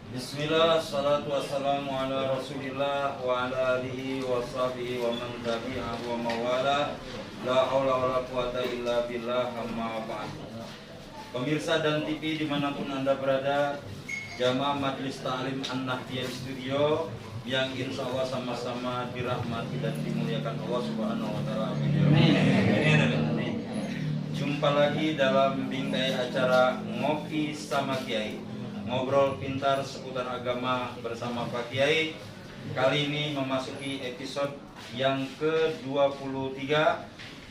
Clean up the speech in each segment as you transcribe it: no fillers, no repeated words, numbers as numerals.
Bismillah, salatu wassalamu ala rasulillah wa ala alihi wa sahbihi wa man tabi'ahu wa mawala. La haula wa la quwata illa billah, amma ba'd. Pemirsa dan TV dimanapun Anda berada, jamaah Majelis Ta'lim An-Nahdiyah Studio yang insya Allah sama-sama dirahmati dan dimuliakan Allah Subhanahu wa Ta'ala. Amin. Jumpa lagi dalam bingkai acara Ngopi sama Kiai, ngobrol pintar seputar agama bersama Pak Kiai. Kali ini memasuki episode yang ke-23.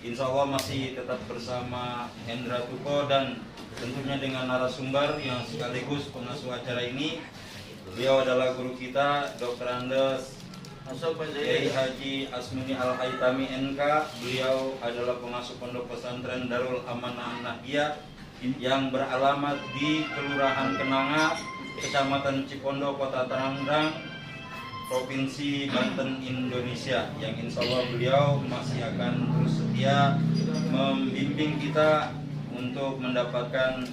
Insya Allah masih tetap bersama Hendra Tuko dan tentunya dengan narasumber yang sekaligus pengasuh acara ini. Beliau adalah guru kita, Dr. Andes Kiai Haji Asmuni Al-Haytami NK. Beliau adalah pengasuh pondok pesantren Darul Amanah Nahdiyah yang beralamat di Kelurahan Kenanga, Kecamatan Cipondo, Kota Tangerang, Provinsi Banten, Indonesia. Yang insya Allah beliau masih akan terus setia membimbing kita untuk mendapatkan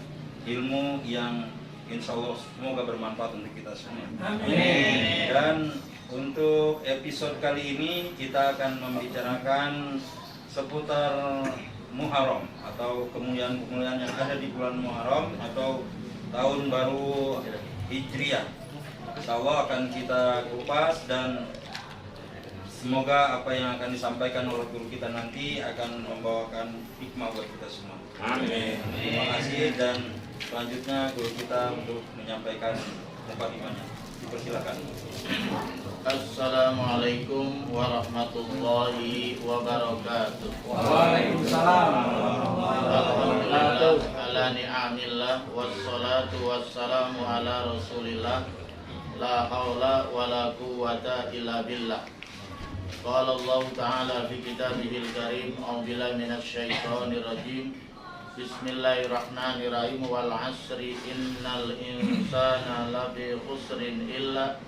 ilmu yang insya Allah semoga bermanfaat untuk kita semua. Amin. Dan untuk episode kali ini kita akan membicarakan seputar Muharram atau kemuliaan-kemuliaan yang ada di bulan Muharram atau tahun baru Hijriah. Insya Allah akan kita kupas dan semoga apa yang akan disampaikan oleh guru kita nanti akan membawakan hikmah buat kita semua. Amin. Terima kasih dan selanjutnya guru kita untuk menyampaikan mukadimahnya. Dipersilakan. Assalamualaikum warahmatullahi wabarakatuh. Waalaikumsalam. Alhamdulillah ala ni'amillah wassalatu wassalamu ala rasulillah. La haula wa la quwwata illa billah. Qala Allah ta'ala fi kitabihil karim, a'udzu billahi minasy syaithanir rajim. Bismillahirrahmanirrahim. Wal 'asri innal insana lafi khusrin illa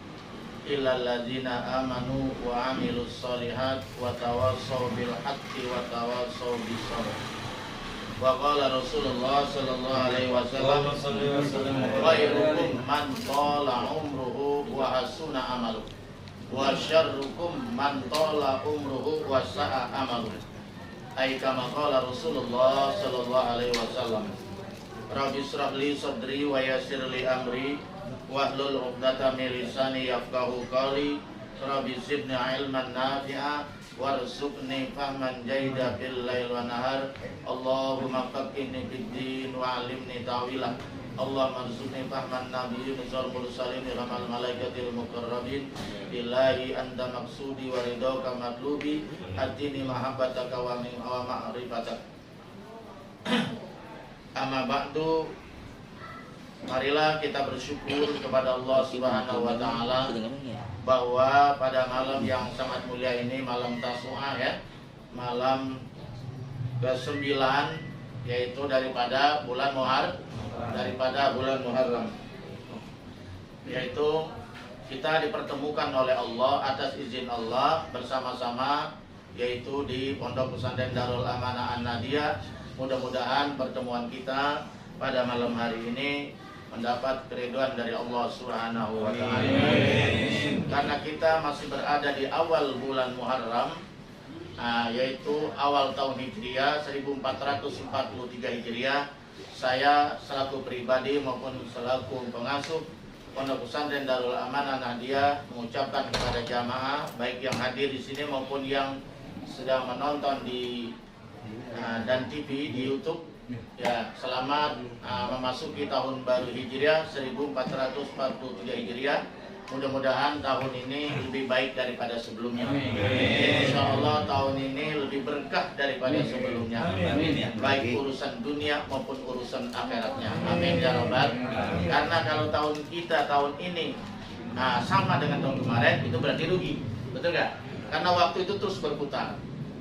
alladzina amanu wa 'amilus shalihat wa tawassaw bil haqqi wa tawassaw bis sabr. Wa qala Rasulullah sallallahu alaihi wasallam, khairukum man tala umruhu wa hasuna amaluhu wa syarrukum man tala umruhu wa sa'a amaluhu. Ai kama qala Rasulullah sallallahu alaihi wasallam. Rabbi shrah li sadri wa yassir li amri wahlul 'uqdatam min lisani yafqahu qawli. Rabbi zidni ilman nafi'a warzuqni fahman jaida bil lail wa nahar. Allahumma faqihni fid din wa 'allimni ta'wilah. Allahumma arzuqni fahman nabiyyin wal mursalin ramal malaikatil muqarrabin. Ilahi anta maqsudi wa ridhaka matlubi. Atini mahabbataka wa min ma'rifatak. Amma ba'du. Marilah kita bersyukur kepada Allah Subhanahu wa taala bahwa pada malam yang sangat mulia ini, malam Tasu'a ya, malam ke-9 yaitu daripada bulan Muharram, yaitu kita dipertemukan oleh Allah atas izin Allah bersama-sama yaitu di Pondok Pesantren Darul Amanah An-Nahdiyah. Mudah-mudahan pertemuan kita pada malam hari ini mendapat keridhaan dari Allah Subhanahu wa taala. Karena kita masih berada di awal bulan Muharram, yaitu awal tahun Hijriah 1443 Hijriah. Saya selaku pribadi maupun selaku pengasuh Pondok Pesantren Darul Amanah Nahdiyah mengucapkan kepada jamaah baik yang hadir di sini maupun yang sedang menonton di dan TV di YouTube, ya, selamat memasuki tahun baru Hijriah 1443 Hijriah. Mudah-mudahan tahun ini lebih baik daripada sebelumnya. Insya Allah tahun ini lebih berkah daripada sebelumnya. Baik urusan dunia maupun urusan akhiratnya. Amin ya Rabbal. Karena kalau tahun kita tahun ini sama dengan tahun kemarin, itu berarti rugi, betul nggak? Karena waktu itu terus berputar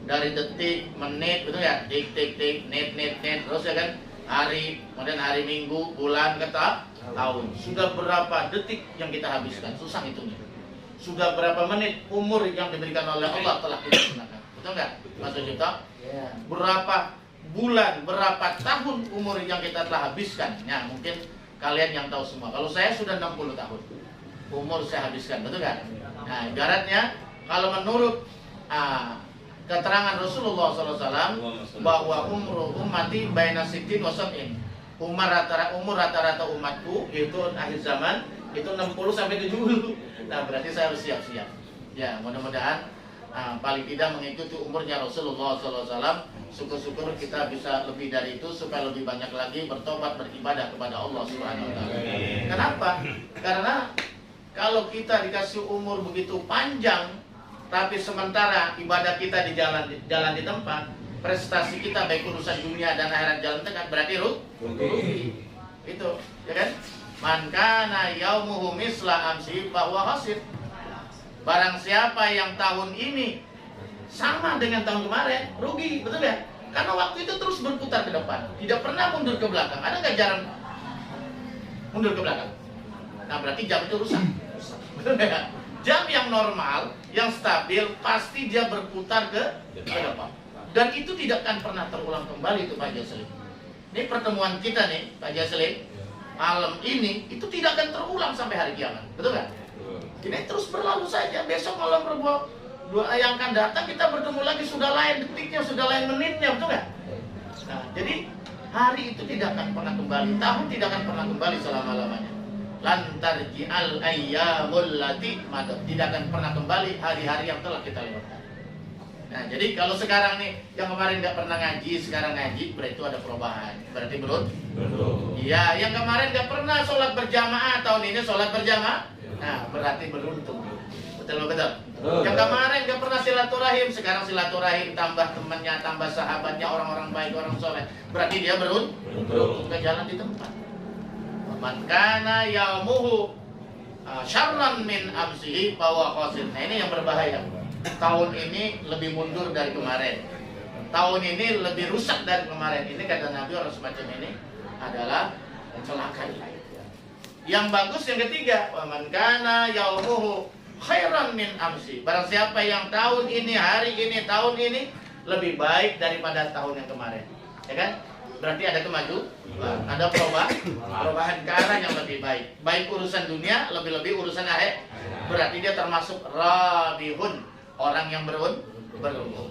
dari detik, menit, betul nggak? Tik tik tik, net net net, terus ya kan? Hari, kemudian hari Minggu, bulan, tahun. Sudah berapa detik yang kita habiskan? Susah hitungnya. Sudah berapa menit umur yang diberikan oleh Allah telah kita gunakan. Betul nggak, Mas Juta? Berapa bulan, berapa tahun umur yang kita telah habiskan? Ya, mungkin kalian yang tahu semua. Kalau saya sudah 60 tahun umur saya habiskan, betul nggak? Nah, ibaratnya kalau menurut keterangan Rasulullah SAW bahwa umur ummati baina sittin wa sab'in. Umur rata-rata umatku yaitu akhir zaman itu 60 sampai 70. Nah, berarti saya harus siap-siap. Ya, mudah-mudahan paling tidak mengikuti umurnya Rasulullah SAW. Syukur-syukur kita bisa lebih dari itu supaya lebih banyak lagi bertobat beribadah kepada Allah Subhanahu wa taala. Kenapa? Karena kalau kita dikasih umur begitu panjang tapi sementara ibadah kita di jalan di tempat, prestasi kita baik urusan dunia dan akhirat jalan tengah, berarti rugi. Itu, ya kan? Man kana yaumuhu misla amsi bahwa hasib. Barang siapa yang tahun ini sama dengan tahun kemarin, rugi, betul ya? Karena waktu itu terus berputar ke depan, tidak pernah mundur ke belakang. Ada nggak jarang mundur ke belakang? Nah, berarti jam itu rusak. Betul ya? Jam yang normal, yang stabil, pasti dia berputar ke depan. Dan itu tidak akan pernah terulang kembali itu Pak Jaslim. Ini pertemuan kita nih, Pak Jaslim, malam ini itu tidak akan terulang sampai hari kiamat, betul nggak? Ini terus berlalu saja. Besok malam dua yang akan datang kita bertemu lagi, sudah lain detiknya, sudah lain menitnya, betul nggak? Nah, jadi hari itu tidak akan pernah kembali, tahun tidak akan pernah kembali selama-lamanya. Lantarji al ayyamul lati madad, tidak akan pernah kembali hari-hari yang telah kita lewatkan. Nah, jadi kalau sekarang nih yang kemarin nggak pernah ngaji, sekarang ngaji, berarti itu ada perubahan. Berarti beruntung. Iya, yang kemarin nggak pernah sholat berjamaah, tahun ini sholat berjamaah. Nah, berarti beruntung. Betul. Yang kemarin nggak pernah silaturahim, sekarang silaturahim, tambah temannya, tambah sahabatnya, orang-orang baik, orang soleh. Berarti dia beruntung ke jalan di tempat. Man kana yaumuhu syarran min amsihi bahwa khasir. Nah, ini yang berbahaya. Tahun ini lebih mundur dari kemarin. Tahun ini lebih rusak dari kemarin. Ini kata Nabi, orang semacam ini adalah celaka. Yang bagus yang ketiga, wa man kana yaumuhu khairan min amsi. Barang siapa yang tahun ini, hari ini, tahun ini lebih baik daripada tahun yang kemarin. Ya kan? Berarti ada kemajuan, ada perubahan ke arah yang lebih baik. Baik urusan dunia, lebih-lebih urusan akhir. Berarti dia termasuk rabihun, orang yang beruntung.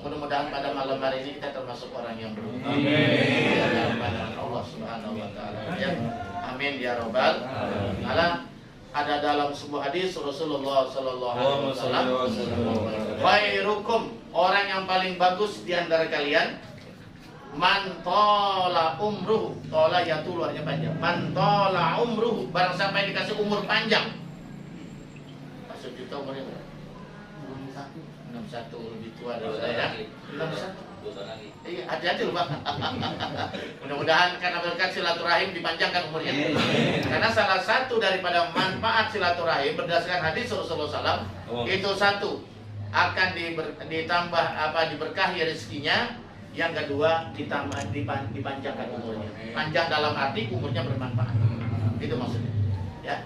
Mudah-mudahan pada malam hari ini kita termasuk orang yang beruntung. Amin. Allah Subhanahu wa taala. Ya. Amin ya rabbal alamin. Ada dalam sebuah hadis Rasulullah sallallahu alaihi wasallam, khairukum, orang yang paling bagus di antara kalian, man tola umruhu, tola yatul artinya panjang, man tola umruhu, barang siapa yang dikasih umur panjang. Maksud kita umurnya berapa? 61, lebih tua dari saya. 61. Iya, hati-hati loh Pak. Mudah-mudahan karena berkat silaturahim dipanjangkan umurnya. Karena salah satu daripada manfaat silaturahim berdasarkan hadis Rasulullah SAW, itu satu, akan ditambah diberkahi rezekinya. Yang kedua, dipanjangkan umurnya. Panjang dalam arti umurnya bermanfaat. Itu maksudnya. Ya.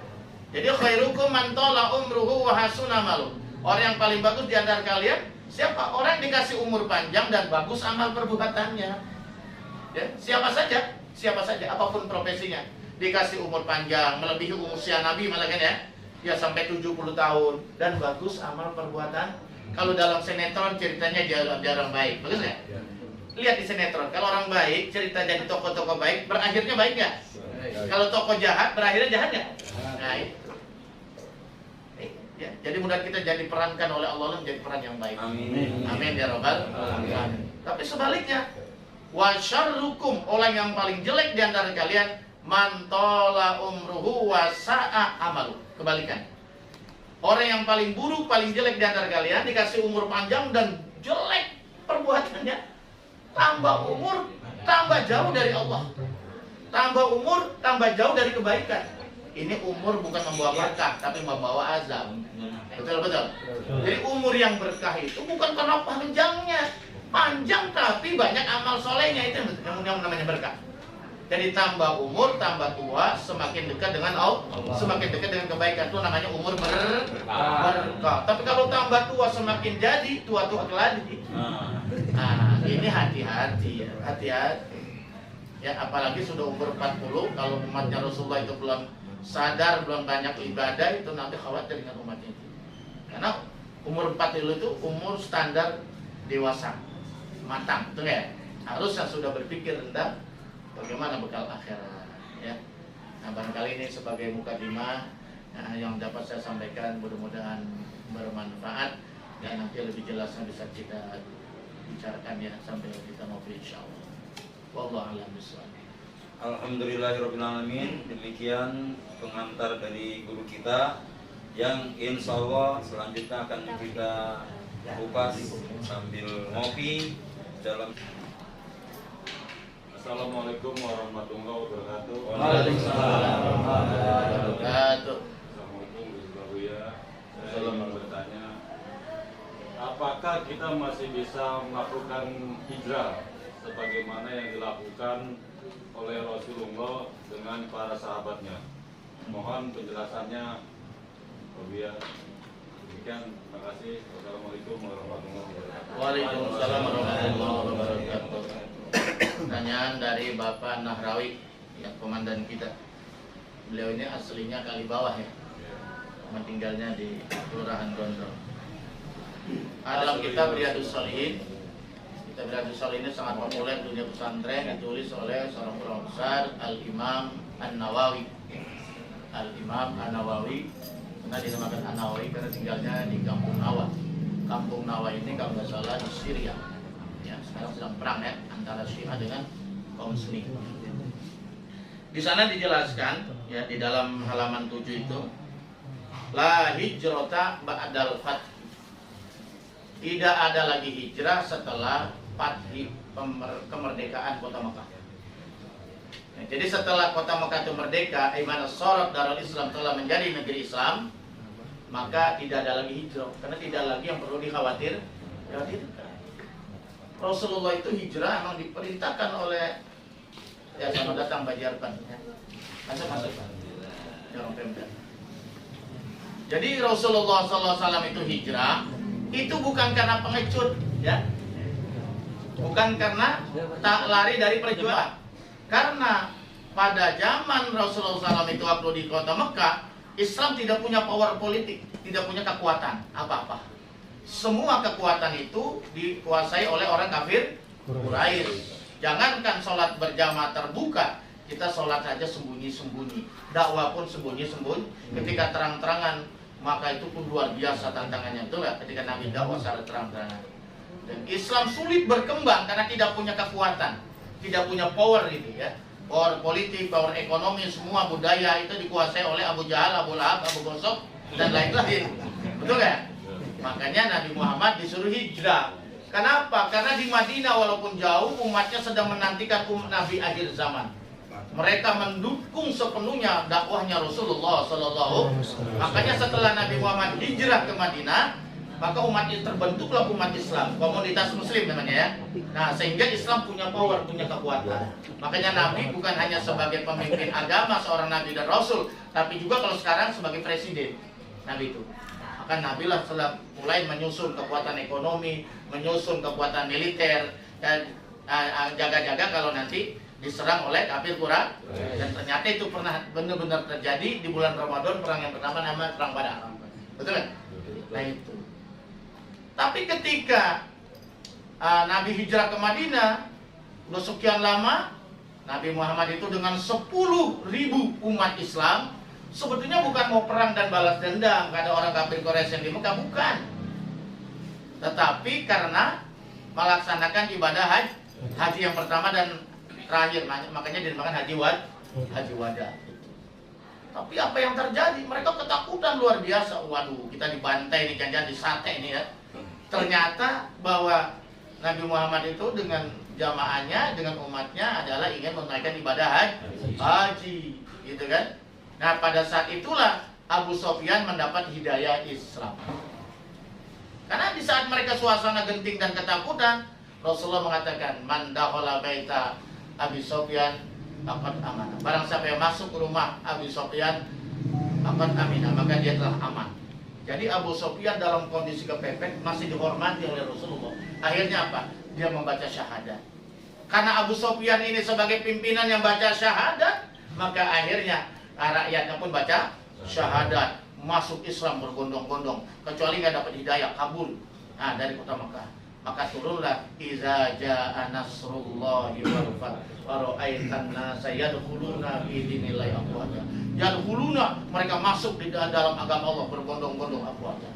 Jadi khairukum man tala umruhu wa hasuna malu. Orang yang paling bagus di antara kalian siapa? Orang yang dikasih umur panjang dan bagus amal perbuatannya. Ya, siapa saja, apapun profesinya, dikasih umur panjang, melebihi usia Nabi malah kan ya. Ya sampai 70 tahun dan bagus amal perbuatan. Kalau dalam sinetron ceritanya dia orang baik, bagus nggak? Lihat di sinetron, kalau orang baik cerita jadi tokoh-tokoh baik, berakhirnya baik nggak? Kalau tokoh jahat, berakhirnya jahat nggak? Nah itu. Ya, jadi mudah kita jadi perankan oleh Allah menjadi peran yang baik. Amin. Amin ya rabbal alamin. Tapi sebaliknya, wa syarrukum, orang yang paling jelek di antara kalian, man tola umruhu wa sa'a amalu. Kebalikan. Orang yang paling buruk, paling jelek di antara kalian dikasih umur panjang dan jelek perbuatannya. Tambah umur, tambah jauh dari Allah. Tambah umur, tambah jauh dari kebaikan. Ini umur bukan membawa berkah, tapi membawa azab. Betul. Jadi umur yang berkah itu bukan karena panjang tapi banyak amal solehnya, itu yang namanya berkah. Jadi tambah umur, tambah tua, semakin dekat dengan Allah, semakin dekat dengan kebaikan, itu namanya umur berkah. Tapi kalau tambah tua semakin jadi tua-tua lagi. Nah, ini hati-hati ya, hati-hati. Ya, apalagi sudah umur 40, kalau umatnya Rasulullah itu belum sadar, belum banyak ibadah, itu nanti khawatir dengan umat itu. Karena umur 40 itu umur standar dewasa, matang, betul ya? Harusnya sudah berpikir tentang bagaimana bekal akhirat, ya. Nah, barangkali ini sebagai mukadimah yang dapat saya sampaikan, mudah-mudahan bermanfaat dan nanti lebih jelasnya bisa kita bicarakan ya sampai kita ngobrol insyaallah. Wallahu a'lam bishawab. Alhamdulillahirrahmanirrahim. Demikian pengantar dari guru kita yang insya Allah selanjutnya akan kita kupas sambil ngopi dalam. Assalamualaikum warahmatullahi wabarakatuh. Waalaikumsalam warahmatullahi wabarakatuh. Assalamualaikum warahmatullahi wabarakatuh. Saya ingin bertanya, apakah kita masih bisa melakukan hijrah sebagaimana yang dilakukan oleh Rasulullah dengan para sahabatnya? Mohon penjelasannya, Wabiya. Demikian, terima kasih. Wassalamualaikum warahmatullahi wabarakatuh. Waalaikumsalam warahmatullahi wabarakatuh. Pertanyaan dari Bapak Nahrawi, yang komandan kita. Beliau ini aslinya Kalibawah ya, tinggalnya di Kelurahan Gondrong. Dalam kitab Riyadhus Shalihin, kitab Riyadhus Shalihin ini sangat populer dunia pesantren, ditulis oleh seorang ulama besar, Al-Imam An-Nawawi. Al-Imam An-Nawawi, karena dinamakan An-Nawawi karena tinggalnya di Kampung Nawa. Kampung Nawa ini kalau nggak salah di Syria. Ya, sekarang sedang perang ya antara Syiah dengan kaum Sunni. Di sana dijelaskan ya di dalam halaman 7 itu, la hijrata ba'dal fath. Tidak ada lagi hijrah setelah kemerdekaan kota Mekah. Ya, jadi setelah kota Mekah itu merdeka, Aiman as-Sarat Darul Islam telah menjadi negeri Islam, maka tidak ada lagi hijrah karena tidak lagi yang perlu dikhawatirkan. Rasulullah itu hijrah memang diperintahkan oleh ya selamat datang Pak Jarpan ya. Masuk orang Pemda. Jadi Rasulullah SAW itu hijrah itu bukan karena pengecut ya, bukan karena tak lari dari perjuangan. Karena pada zaman Rasulullah SAW itu waktu di kota Mekah, Islam tidak punya power politik, tidak punya kekuatan apa-apa. Semua kekuatan itu dikuasai oleh orang kafir Quraisy. Jangankan sholat berjamaah terbuka, kita sholat saja sembunyi-sembunyi. Dakwah pun sembunyi-sembunyi. Ketika terang-terangan, maka itu pun luar biasa tantangannya. Betul ya? Ketika Nabi dakwah secara terang-terangan. Dan Islam sulit berkembang karena tidak punya kekuatan, tidak punya power itu ya. Power politik, power ekonomi, semua budaya itu dikuasai oleh Abu Jahal, Abu Lahab, Abu Gosok, dan lain-lain. Betul ya? Makanya Nabi Muhammad disuruh hijrah. Kenapa? Karena di Madinah walaupun jauh, umatnya sedang menantikan Nabi akhir zaman. Mereka mendukung sepenuhnya dakwahnya Rasulullah SAW. Makanya setelah Nabi Muhammad hijrah ke Madinah, maka umat itu terbentuklah umat Islam, komunitas Muslim namanya ya. Nah, sehingga Islam punya power, punya kekuatan. Makanya Nabi bukan hanya sebagai pemimpin agama, seorang Nabi dan Rasul, tapi juga kalau sekarang sebagai presiden. Nabi itu. Maka Nabi lah setelah mulai menyusun kekuatan ekonomi, menyusun kekuatan militer, dan jaga-jaga kalau nanti diserang oleh kafir Quraisy. Dan ternyata itu pernah benar-benar terjadi di bulan Ramadan, perang yang pertama namanya perang Badar. Betul kan? Nah itu. Tapi ketika Nabi hijrah ke Madinah, udah sekian lama, Nabi Muhammad itu dengan 10.000 umat Islam, sebetulnya bukan mau perang dan balas dendam kepada orang kafir Quraisy yang di Mekah, bukan. Tetapi karena melaksanakan ibadah haji yang pertama dan terakhir, makanya dinamakan haji wada. Tapi apa yang terjadi? Mereka ketakutan luar biasa. Waduh, kita dibantai nih, jangan disate ini ya. Ternyata bahwa Nabi Muhammad itu dengan jamaahnya, dengan umatnya adalah ingin menunaikan ibadah haji, gitu kan? Nah, pada saat itulah Abu Sufyan mendapat hidayah Islam. Karena di saat mereka suasana genting dan ketakutan, Rasulullah mengatakan, "Man dakhala baita Abi Sufyan faqad amana." Barang siapa yang masuk ke rumah Abi Sufyan faqad amina, maka dia telah aman. Jadi Abu Sufyan dalam kondisi kepepet masih dihormati oleh Rasulullah. Akhirnya apa? Dia membaca syahadat. Karena Abu Sufyan ini sebagai pimpinan yang baca syahadat, maka akhirnya rakyatnya pun baca syahadat, masuk Islam berbondong-bondong, kecuali nggak dapat hidayah, kabul dari kota Makkah. Maka turunlah iza jaa nasrullahi wal fath wa ra'aitan nasa yadkhuluna fi dinillahi afwaja. Yadkhuluna, mereka masuk di dalam agama Allah berbondong-bondong afwaja.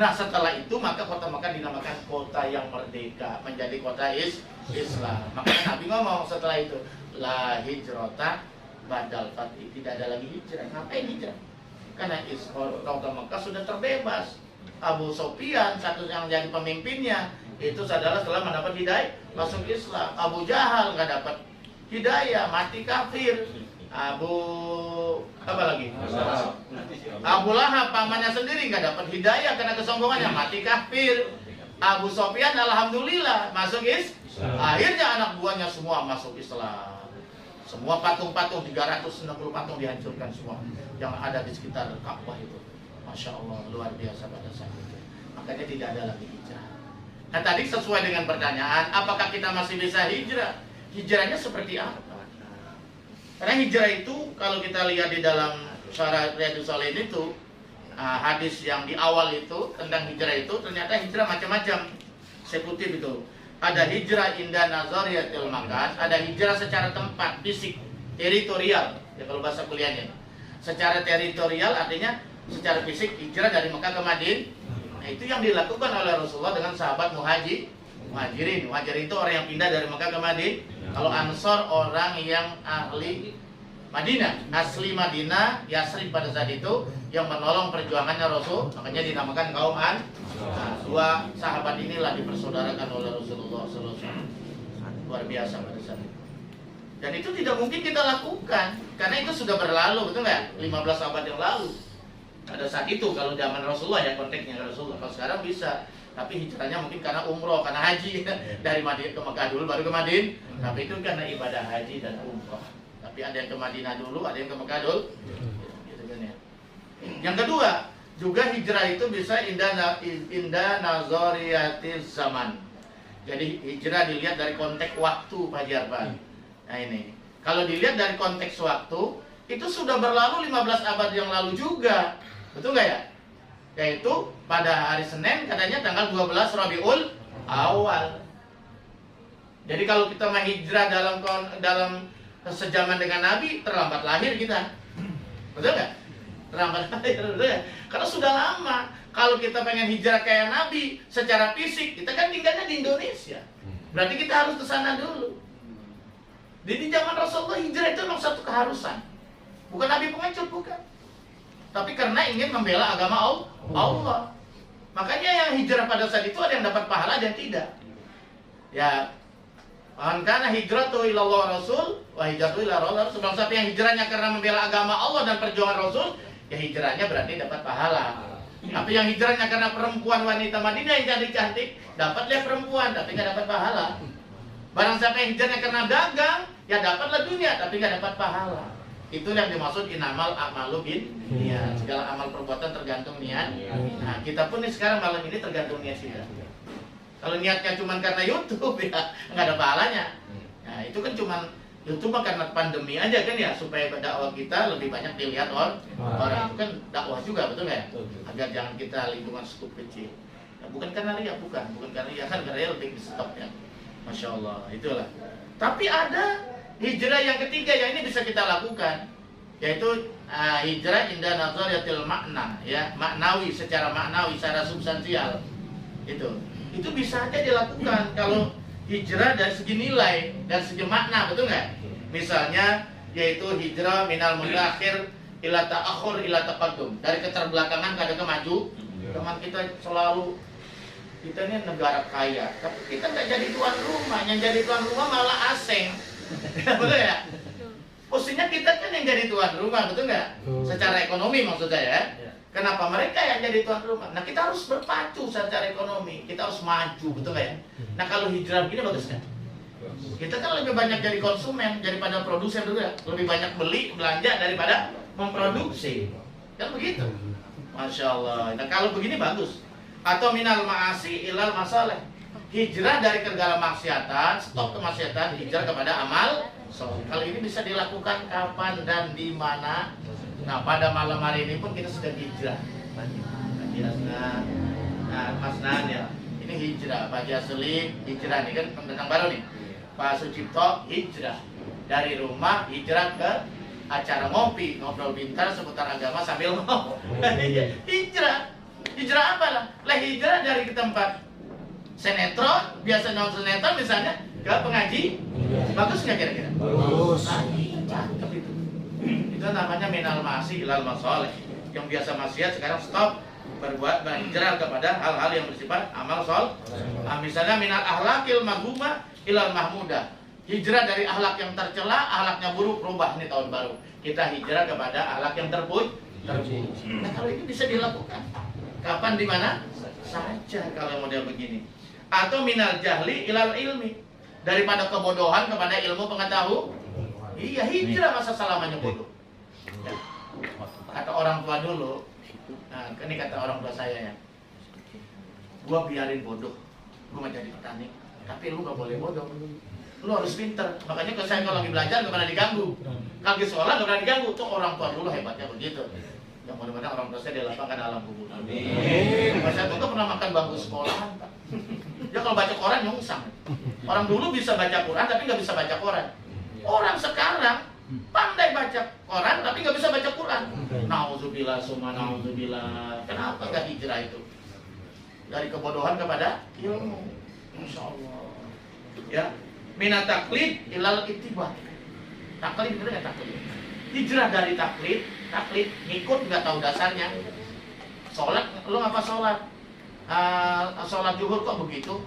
Nah, setelah itu maka kota Makkah dinamakan kota yang merdeka, menjadi kota Islam. Maka Nabi ngomong setelah itu, la hijrata badal fath, tidak ada lagi hijrah. Ngapain hijrah? Karena kota Makkah sudah terbebas. Abu Sufyan satu yang jadi pemimpinnya itu adalah setelah mendapat hidayah masuk Islam. Abu Jahal nggak dapat hidayah, mati kafir. Apa lagi? Abu Lahab pamannya sendiri nggak dapat hidayah karena kesombongannya, mati kafir. Abu Sufyan alhamdulillah masuk Islam. Akhirnya anak buahnya semua masuk Islam. Semua patung-patung 360 patung dihancurkan semua yang ada di sekitar Ka'bah itu. Masya Allah, luar biasa pada saat itu. Makanya tidak ada lagi hijrah. Nah, tadi sesuai dengan pertanyaan, apakah kita masih bisa hijrah? Hijrahnya seperti apa? Karena hijrah itu kalau kita lihat di dalam Syarah Riyadhus Shalihin itu, hadis yang di awal itu tentang hijrah itu, ternyata hijrah macam-macam. Saya kutip itu. Ada hijrah inda nazariyatil makan, ada hijrah secara tempat, fisik, teritorial. Ya kalau bahasa kuliahnya. Secara teritorial artinya secara fisik hijrah dari Mekah ke Madinah. Nah, itu yang dilakukan oleh Rasulullah dengan sahabat muhajirin. Muhajirin itu orang yang pindah dari Mekah ke Madinah. Kalau Ansor orang yang ahli Madinah, asli Madinah, Yasrib pada saat itu yang menolong perjuangannya Rasul, makanya dinamakan kaum Ansor. Nah, dua sahabat inilah dipersaudarakan oleh Rasulullah SAW. Luar biasa pada saat itu. Dan itu tidak mungkin kita lakukan karena itu sudah berlalu, betul nggak? 15 abad yang lalu. Pada saat itu kalau zaman Rasulullah ya konteksnya Rasulullah. Kalau sekarang bisa, tapi hijrahnya mungkin karena umroh, karena haji dari Madinah ke Mekah dulu baru ke Madinah. Tapi itu karena ibadah haji dan umroh. Tapi ada yang ke Madinah dulu, ada yang ke Mekah dulu. Gitu kan ya. Yang kedua, juga hijrah itu bisa indah nazariyatiz zaman. Jadi hijrah dilihat dari konteks waktu, Pak Jarban. Nah ini, kalau dilihat dari konteks waktu, itu sudah berlalu 15 abad yang lalu juga. Betul nggak ya? Yaitu pada hari Senin katanya tanggal 12 Rabiul Awal. Jadi kalau kita mau hijrah dalam sejaman dengan Nabi, terlambat lahir kita. Betul nggak? Terlambat lahir, betul ya? Karena sudah lama. Kalau kita pengen hijrah kayak Nabi secara fisik, kita kan tinggalnya di Indonesia. Berarti kita harus ke sana dulu. Di zaman Rasulullah hijrah itu memang satu keharusan. Bukan Nabi pengecut, bukan. Tapi karena ingin membela agama Allah. Makanya yang hijrah pada saat itu ada yang dapat pahala dan tidak. Ya, man kana hijratu ila Allah Rasul wa hijratu ila Rasul. Sebab siapa yang hijrahnya karena membela agama Allah dan perjuangan Rasul, ya hijrahnya berarti dapat pahala. Tapi yang hijrahnya karena perempuan wanita Madinah yang cantik-cantik, dapatlah perempuan tapi nggak dapat pahala. Barang siapa yang hijrahnya karena dagang, ya dapatlah dunia tapi nggak dapat pahala. Itu yang dimaksud inamal a'malu bin niat. Segala amal perbuatan tergantung niat. Nah, kita pun nih sekarang malam ini tergantung niat kita. Kalau niatnya cuma karena YouTube ya nggak ada pahalanya. Nah, itu kan cuma YouTube karena pandemi aja kan ya, supaya dakwah kita lebih banyak dilihat orang. Itu kan dakwah juga, betul nggak ya? Agar jangan kita lingkungan skup kecil. Nah, bukan karena riya, bukan karena riya, kan karena riya lebih di stop ya. Masya Allah, itulah. Tapi ada hijrah yang ketiga yang ini bisa kita lakukan, yaitu hijrah indah nazariyatil makna, ya, maknawi, secara maknawi, secara substansial. Itu bisa aja dilakukan kalau hijrah dari segi nilai dan segi makna, betul nggak? Misalnya yaitu hijrah minal mutakhir ila ta'akhur ila taqaddum, dari keterbelakangan ke kemaju. Teman kita selalu, kita ini negara kaya, tapi kita nggak jadi tuan rumah, yang jadi tuan rumah malah asing. Betul ya? Posisinya kita kan yang jadi tuan rumah, betul nggak? Secara ekonomi maksud saya. Kenapa mereka yang jadi tuan rumah? Nah, kita harus berpacu secara ekonomi. Kita harus maju, betul nggak ya? Nah, kalau hijrah begini bagus nggak? Kita kan lebih banyak jadi konsumen daripada produsen dulu ya. Lebih banyak beli, belanja daripada memproduksi. Kan begitu? Masya Allah. Nah, kalau begini bagus. Atau minal ma'asi ilal masaleh. Hijrah dari segala maksiatan, stop kemaksiatan, hijrah kepada amal soleh. Kalau ini bisa dilakukan kapan dan di mana? Nah, pada malam hari ini pun kita sudah hijrah. Nah, Mas Nan ya, ini hijrah. Pak Jasuli hijrah, ini kan pendatang baru nih. Pak Sucipto hijrah dari rumah, hijrah ke acara ngopi, ngobrol pintar seputar agama sambil ngopi. Hijrah apa lah? Hijrah dari ke tempat sinetron, biasa nonton sinetron misalnya, ke pengaji. Bagus nggak kira-kira? Bagus. Cakep itu. Itu namanya minal ma'asi ilal masoleh. Yang biasa maksiat sekarang stop, berhijrah kepada hal-hal yang bersifat amal sol. Nah, misalnya minal ahlakil magumah ilal mahmudah. Hijrah dari ahlak yang tercela, ahlaknya buruk, rubah nih tahun baru. Kita hijrah kepada ahlak yang terpuji. Nah, kalau ini bisa dilakukan kapan, di mana saja kalau model begini. Atau minal jahli ilal ilmi, daripada kebodohan kepada ilmu pengetahuan. Iya, hijrah masa selamanya bodoh. Ya. Kata orang tua dulu, nah, ini kata orang tua saya ya, gua biarin bodoh, gua mau jadi petani, tapi lu gak boleh bodoh, lu harus pinter. Makanya kalau saya lagi belajar gak pernah diganggu, kalau di sekolah gak pernah diganggu. Tuh orang tua dulu hebatnya begitu. Yang mudah-mudahan orang tua saya dilapangkan alam kubur. Amin. Saya tuh pernah makan bangku sekolahan, Pak. Ya kalau baca koran nyungsang. Orang dulu bisa baca Quran tapi nggak bisa baca koran. Orang sekarang pandai baca koran tapi nggak bisa baca Quran. Nauzubillah summa nauzubillah. Kenapa nggak hijrah itu? Dari kebodohan kepada ilmu. Insya Allah. Ya, minat taklid ilal ittiba. Taklid bener nggak taklid? Hijrah dari taklid ngikut nggak tahu dasarnya. Sholat, lu ngapa sholat? Sholat zuhur kok begitu?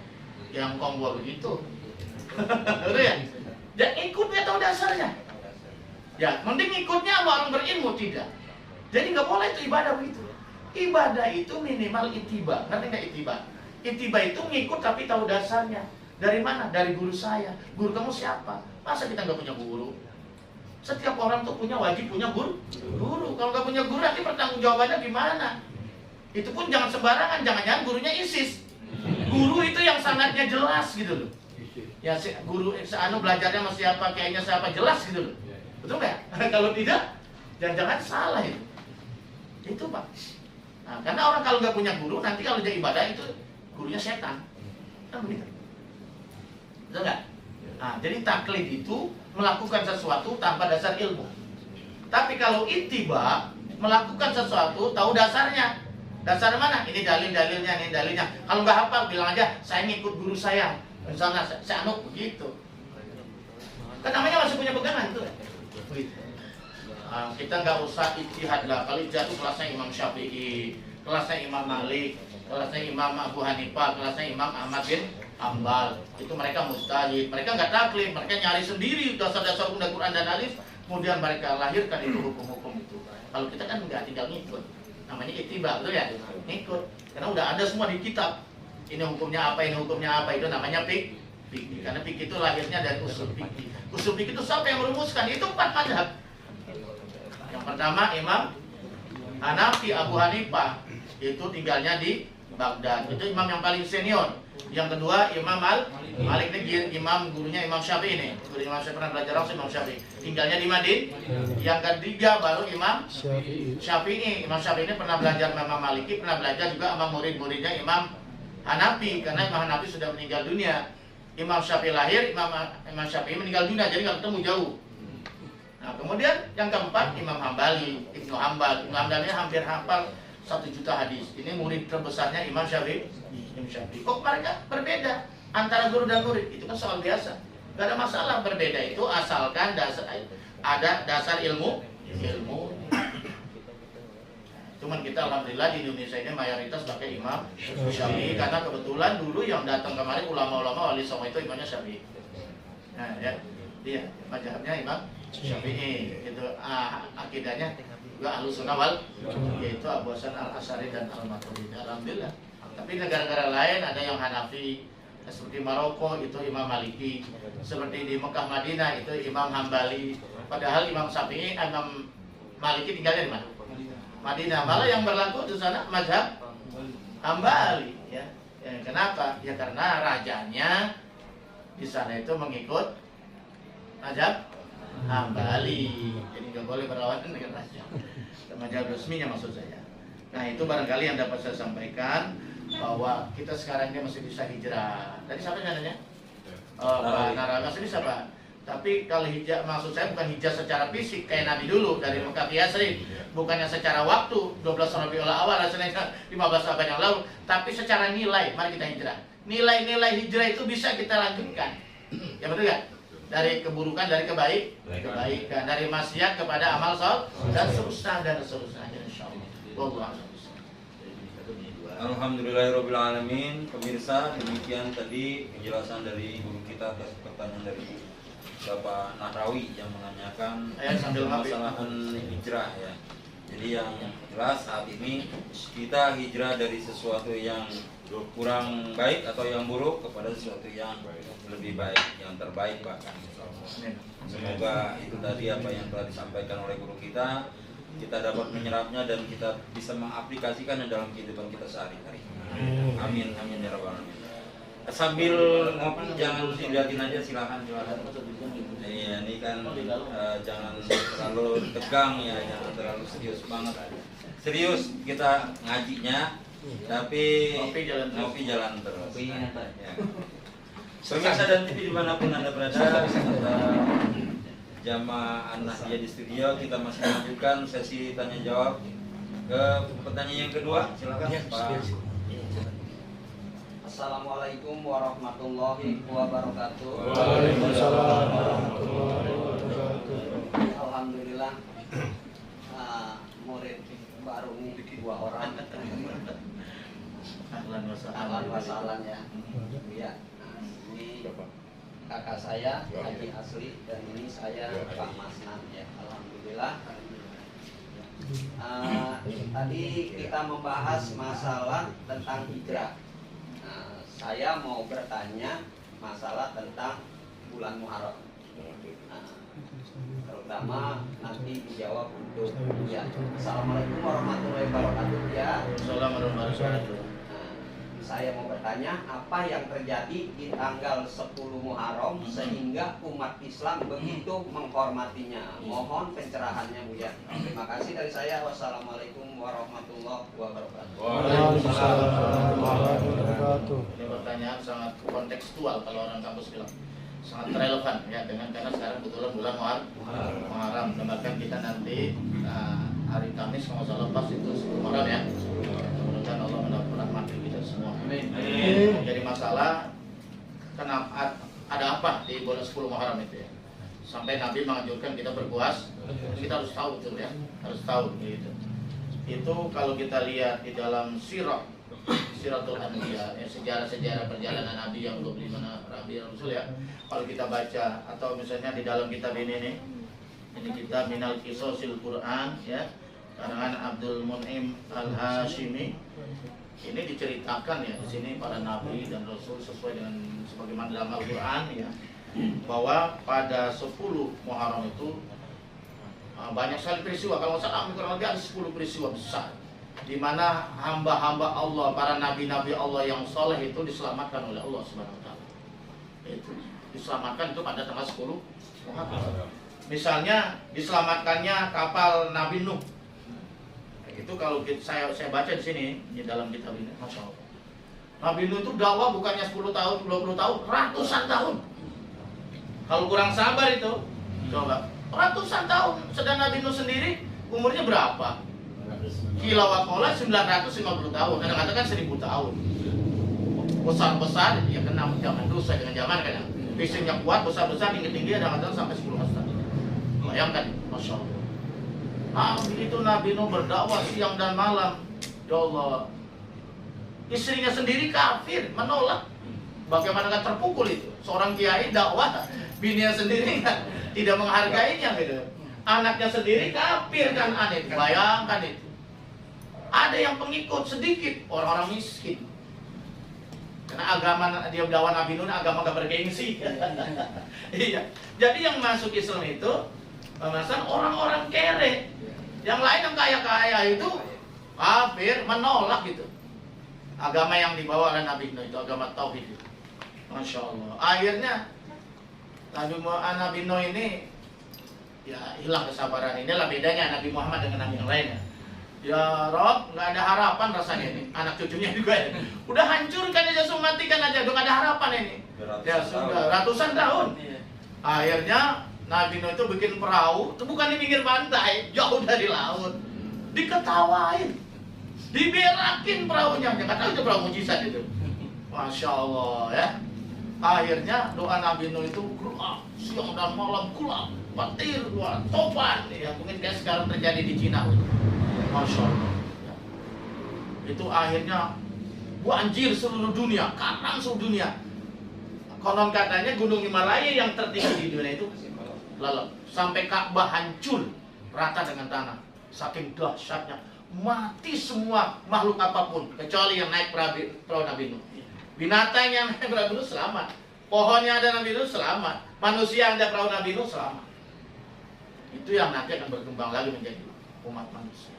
Yang kong gua begitu. Betul ya? Ya ikut dia tahu dasarnya. Ya, mending ikutnya sama orang berilmu, tidak. Jadi nggak boleh itu ibadah begitu. Ibadah itu minimal ittiba. Ngerti nggak ittiba? Ittiba itu ngikut tapi tahu dasarnya. Dari mana? Dari guru saya. Guru kamu siapa? Masa kita nggak punya guru? Setiap orang tuh wajib punya guru. Kalau nggak punya guru, nanti pertanggungjawabannya gimana? Itu pun jangan sembarangan, jangan-jangan gurunya ISIS. Guru itu yang sangatnya jelas gitu loh. Ya si guru belajarnya sama siapa, kayaknya siapa, jelas gitu loh. Betul nggak? Kalau tidak, jangan-jangan salah itu. Itu Pak. Nah, karena orang kalau nggak punya guru, nanti kalau dia ibadah itu gurunya setan. Kan begitu. Betul nggak? Nah, jadi taklid itu melakukan sesuatu tanpa dasar ilmu. Tapi kalau ittiba, melakukan sesuatu tahu dasarnya. Dasar mana? Ini dalilnya, ini dalilnya. Kalau nggak hafal, bilang aja, saya ngikut guru saya. Misalnya, saya anut begitu. Kan namanya masih punya pegangan tuh. Nah, kita nggak usah ijtihad lah. Kalau ijtihad itu kelasnya Imam Syafi'i, kelasnya Imam Malik, kelasnya Imam Abu Hanifah, kelasnya Imam Ahmad bin Ambal. Itu mereka mujtahid. Mereka nggak taklid, mereka nyari sendiri dasar-dasar undang Quran dan hadis. Kemudian mereka lahirkan itu hukum-hukum itu. Kalau kita kan nggak, tinggal ngikut. Namanya ittiba, betul ya? Ngikut. Karena udah ada semua di kitab. Ini hukumnya apa, ini hukumnya apa. Itu namanya fikih. Karena fikih itu lahirnya dari usul fikih. Usul fikih itu siapa yang merumuskan? Itu 4 mazhab. Yang pertama Imam Hanafi, Abu Hanifah. Itu tinggalnya di Baghdad. Itu imam yang paling senior. Yang kedua Imam Malik ini imam gurunya Imam Syafi'i ini. Guru Imam Syafi'i pernah belajar langsung Imam Syafi'i. Tinggalnya di Madinah. Yang ketiga baru Imam Syafi'i. Imam Syafi'i ini pernah belajar Imam Maliki, pernah belajar juga sama murid-muridnya Imam Hanafi. Karena Imam Hanafi sudah meninggal dunia. Imam Syafi'i lahir, Imam Syafi'i meninggal dunia, jadi nggak ketemu jauh. Nah, kemudian yang keempat Imam Hambali, Ibnu Hambal. Ibnu Hambal ini hampir hafal 1 juta hadis. Ini murid terbesarnya Imam Syafi'i. Kok mereka berbeda antara guru dan murid? Itu kan soal biasa. Gak ada masalah berbeda itu asalkan ada dasar ilmu. Cuman kita alhamdulillah di Indonesia ini mayoritas pakai Imam Syafi'i karena kebetulan dulu yang datang kemarin ulama-ulama wali songo itu imamnya Syafi'i. Nah ya, dia mazhabnya Imam Syafi'i. Itu akidahnya juga Ahlussunnah wal yaitu Abu Hasan Al-Asy'ari dan Al-Maturidi. Alhamdulillah. Tapi negara-negara lain ada yang Hanafi, seperti Maroko itu Imam Maliki, seperti di Mekah Madinah itu Imam Hambali. Padahal Imam Syafi'i, Imam Maliki tinggalnya di mana? Madinah. Malah yang berlaku di sana mazhab Hambali, ya. Kenapa? Ya karena rajanya di sana itu mengikut mazhab Hambali. Jadi nggak boleh berlawanan dengan raja. Mazhab resminya maksud saya. Nah itu barangkali yang dapat saya sampaikan, bahwa kita sekarang ini masih bisa hijrah. Tadi siapa yang nanya? Pak Nara, masih bisa Pak. Tapi kalau hijrah, maksud saya bukan hijrah secara fisik kayak Nabi dulu dari Mekah ke Yatsrib, bukannya secara waktu 12 Rabiul Awal hasilnya 15 abad yang lalu, tapi secara nilai. Mari kita hijrah. Nilai-nilai hijrah itu bisa kita lanjutkan. Ya betul kan? Dari keburukan, dari kebaikan, dari maksiat kepada amal soleh dan seterusnya, insyaallah. Wallahu a'lam. Alhamdulillahirrabbilalamin. Pemirsa, demikian tadi penjelasan dari guru kita atas pertanyaan dari Bapak Nahrawi yang menanyakan permasalahan hijrah ya. Jadi yang jelas saat ini kita hijrah dari sesuatu yang kurang baik atau yang buruk kepada sesuatu yang lebih baik, yang terbaik bahkan. Semoga itu tadi apa yang telah disampaikan oleh guru kita dapat menyerapnya dan kita bisa mengaplikasikannya dalam kehidupan kita sehari-hari. Amin, amin ya rabbal alamin. Sambil ngopi jangan dilihatin aja, silakan. Iya, ini kan jangan terlalu tegang ya, jangan terlalu serius banget. Serius kita ngajinya, tapi ngopi jalan terus. Ya. Pemirsa dan TV dimanapun Anda berada, jamaah An-Nahdiyah di studio, kita masih melanjutkan sesi tanya jawab ke pertanyaan yang kedua. Silakan Pak. Assalamualaikum warahmatullahi wabarakatuh. Waalaikumsalam warahmatullahi wabarakatuh. Alhamdulillah, murid baru ini 2 orang. Ahlan wasalan ya. Ya. Ini kakak saya Haji Asli dan ini saya Pak Masnan ya. Alhamdulillah. Tadi kita membahas masalah tentang hijrah. Saya mau bertanya masalah tentang bulan Muharram. Terutama nanti dijawab untuk ya. Assalamualaikum warahmatullahi wabarakatuh ya. Assalamualaikum warahmatullahi wabarakatuh. Saya mau bertanya apa yang terjadi di tanggal 10 Muharram sehingga umat Islam begitu menghormatinya. Mohon pencerahannya Bu ya. Terima kasih dari saya. Wassalamualaikum warahmatullahi wabarakatuh. Waalaikumsalam warahmatullahi wabarakatuh. Ini pertanyaan sangat kontekstual kalau orang kampus bilang, sangat relevan ya dengan karena sekarang kebetulan bulan Muharram. Bahkan kita nanti hari Kamis kalau salah pas itu 10 Muharram ya. Mudah-mudahan Allah merahmati kita semua. Amin. Jadi masalah kenapa ada apa di bulan 10 Muharram itu ya? Sampai Nabi menganjurkan kita berpuasa. Kita harus tahu itu ya, harus tahu gitu. Itu kalau kita lihat di dalam Siratul Anbiya, sejarah-sejarah perjalanan Nabi yang 25 Rabiul Rasul ya. Kalau kita baca atau misalnya di dalam kitab ini kitab Minal Qisasil Quran ya, karangan Abdul Mun'im Al-Hashimi. Ini diceritakan ya di sini para nabi dan rasul sesuai dengan sebagaimana dalam Al-Qur'an ya, bahwa pada 10 Muharram itu banyak sekali peristiwa. Kalau salah kurang lebih ada 10 peristiwa besar di mana hamba-hamba Allah, para nabi-nabi Allah yang soleh itu diselamatkan oleh Allah Subhanahu wa taala. Itu diselamatkan itu pada tanggal 10 Muharram. Misalnya diselamatkannya kapal Nabi Nuh. Itu kalau saya baca di sini di dalam kitab ini, Masya Allah. Nabi Nuh itu dakwah bukannya 10 tahun, 20 tahun, ratusan tahun. Kalau kurang sabar itu, coba ratusan tahun. Sedang Nabi Nuh sendiri umurnya berapa? Kilawat kola 950 tahun. Kadang-kadang kan 1000 tahun. Besar-besar, ya kena zaman dulu saya dengan zaman kan. Fisiknya kuat, besar-besar, tinggi-tinggi, kadang-kadang sampai 10 tahun. Bayangkan, Masya Allah. Begitu Nabi Nuh berdakwah siang dan malam, ya Allah, istrinya sendiri kafir, menolak. Bagaimana kan terpukul itu? Seorang kiai dakwah bininya sendiri kan tidak menghargainya gitu. Anaknya sendiri kafir kan, aneh. Bayangkan itu. Ada yang pengikut sedikit, orang-orang miskin. Karena agama dia dakwah Nabi Nuh agama gak bergengsi. Iya. Jadi yang masuk Islam itu pemasan orang-orang kere. Yang lain yang kaya-kaya itu kafir, menolak gitu. Agama yang dibawa oleh Nabi Nuh itu agama tauhid itu. Masya Allah. Akhirnya Nabi Nuh ini ya hilang kesabaran. Inilah bedanya Nabi Muhammad dengan Nabi yang lainnya. Ya Rob, nggak ada harapan rasanya ini. Anak cucunya juga ya. Udah hancurkan aja, matikan aja, udah nggak ada harapan ini. Ya sudah ratusan tahun. Akhirnya Nabi Nuh itu bikin perahu, itu bukan di pinggir pantai, jauh dari laut. Diketawain, diberakin perahunya. Jangan tahu itu perahu mujizat itu. Masya Allah ya. Akhirnya doa Nabi Nuh itu gelap, siang dan malam gelap, petir, topan. Ya mungkin kayak sekarang terjadi di Cina. Masya Allah. Ya. Itu akhirnya banjir seluruh dunia, karang seluruh dunia. Konon katanya Gunung Himalaya yang tertinggi di dunia itu lalu sampai Ka'bah hancur rata dengan tanah. Saking dahsyatnya, mati semua makhluk apapun kecuali yang naik perahu Nabi Nuh. Binatang yang naik perahu Nabi Nuh selamat. Pohonnya ada Nabi Nuh selamat. Manusia yang ada perahu Nabi Nuh selamat. Itu yang nanti akan berkembang lagi menjadi umat manusia.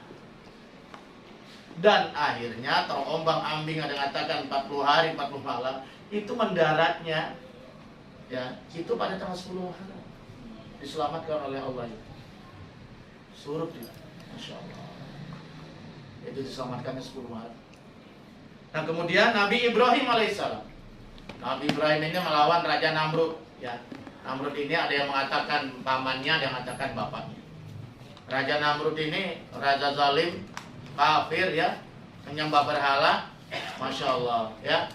Dan akhirnya terombang-ambing, ada katakan 40 hari 40 malam itu mendaratnya ya itu pada tanggal 10 Muharram diselamatkan oleh Allah itu. Surut dia, Masya Allah. Itu diselamatkannya 10 Muharram. Nah kemudian Nabi Ibrahim alaihissalam. Nabi Ibrahim ini melawan Raja Namrud ya. Namrud ini ada yang mengatakan pamannya, ada yang mengatakan bapaknya. Raja Namrud ini raja zalim, kafir ya, menyembah berhala. Masya Allah ya.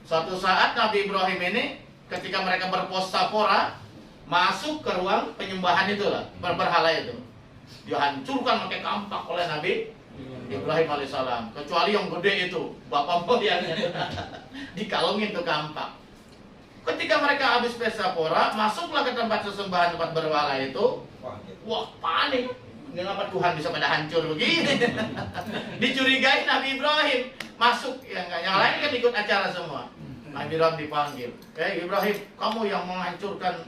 Suatu saat Nabi Ibrahim ini ketika mereka berpostapora masuk ke ruang penyembahan itulah, berhala itu, dihancurkan pakai kampak oleh Nabi Ibrahim alaihissalam. Kecuali yang gede itu, bapak moyangnya dikalungin tuh kampak. Ketika mereka habis pestapora, masuklah ke tempat sesembahan, tempat berhala itu. Wah panik. Kenapa Tuhan bisa pada hancur begini? Dicurigai Nabi Ibrahim. Masuk, yang lain kan ikut acara semua. Nabi Ibrahim dipanggil. Ibrahim, kamu yang menghancurkan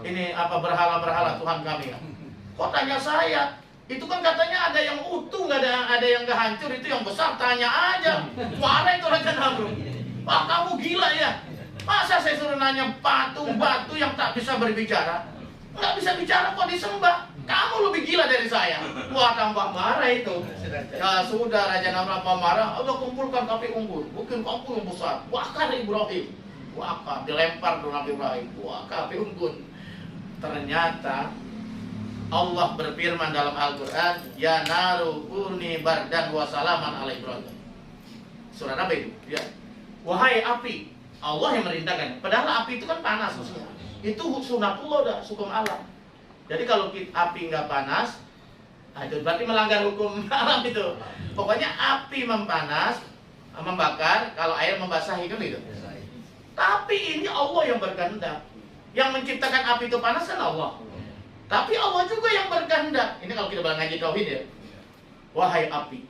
ini apa berhala-berhala Tuhan kami ya? Kok tanya saya? Itu kan katanya ada yang utuh, nggak ada yang nggak hancur, itu yang besar. Tanya aja. Marah itu Raja Namrud. Pak kamu gila ya? Masa saya suruh nanya batu yang tak bisa berbicara? Nggak bisa bicara kok disembah. Kamu lebih gila dari saya. Wah tambah marah itu. Ya sudah Raja Namrud marah. Udah kumpulkan kapi unggun. Bikin kampung yang besar. Bakar Ibrahim. Bakar. Dilempar dengan Ibrahim. Wah kapi unggun. Ternyata Allah berfirman dalam Al-Quran, Ya naru kuni bardan wa salaman ala Ibrahim. Surah apa itu? Ya. Wahai api, Allah yang merintahkan. Padahal api itu kan panas maksudnya. Itu sunatullah, hukum Allah. Jadi kalau api nggak panas, itu berarti melanggar hukum alam itu. Pokoknya api mempanas, membakar, kalau air membasahi kan gitu. Tapi ini Allah yang berkehendak. Yang menciptakan api itu panas kan Allah. Tapi Allah juga yang berkehendak. Ini kalau kita bilang ngaji tauhid ya. Wahai api,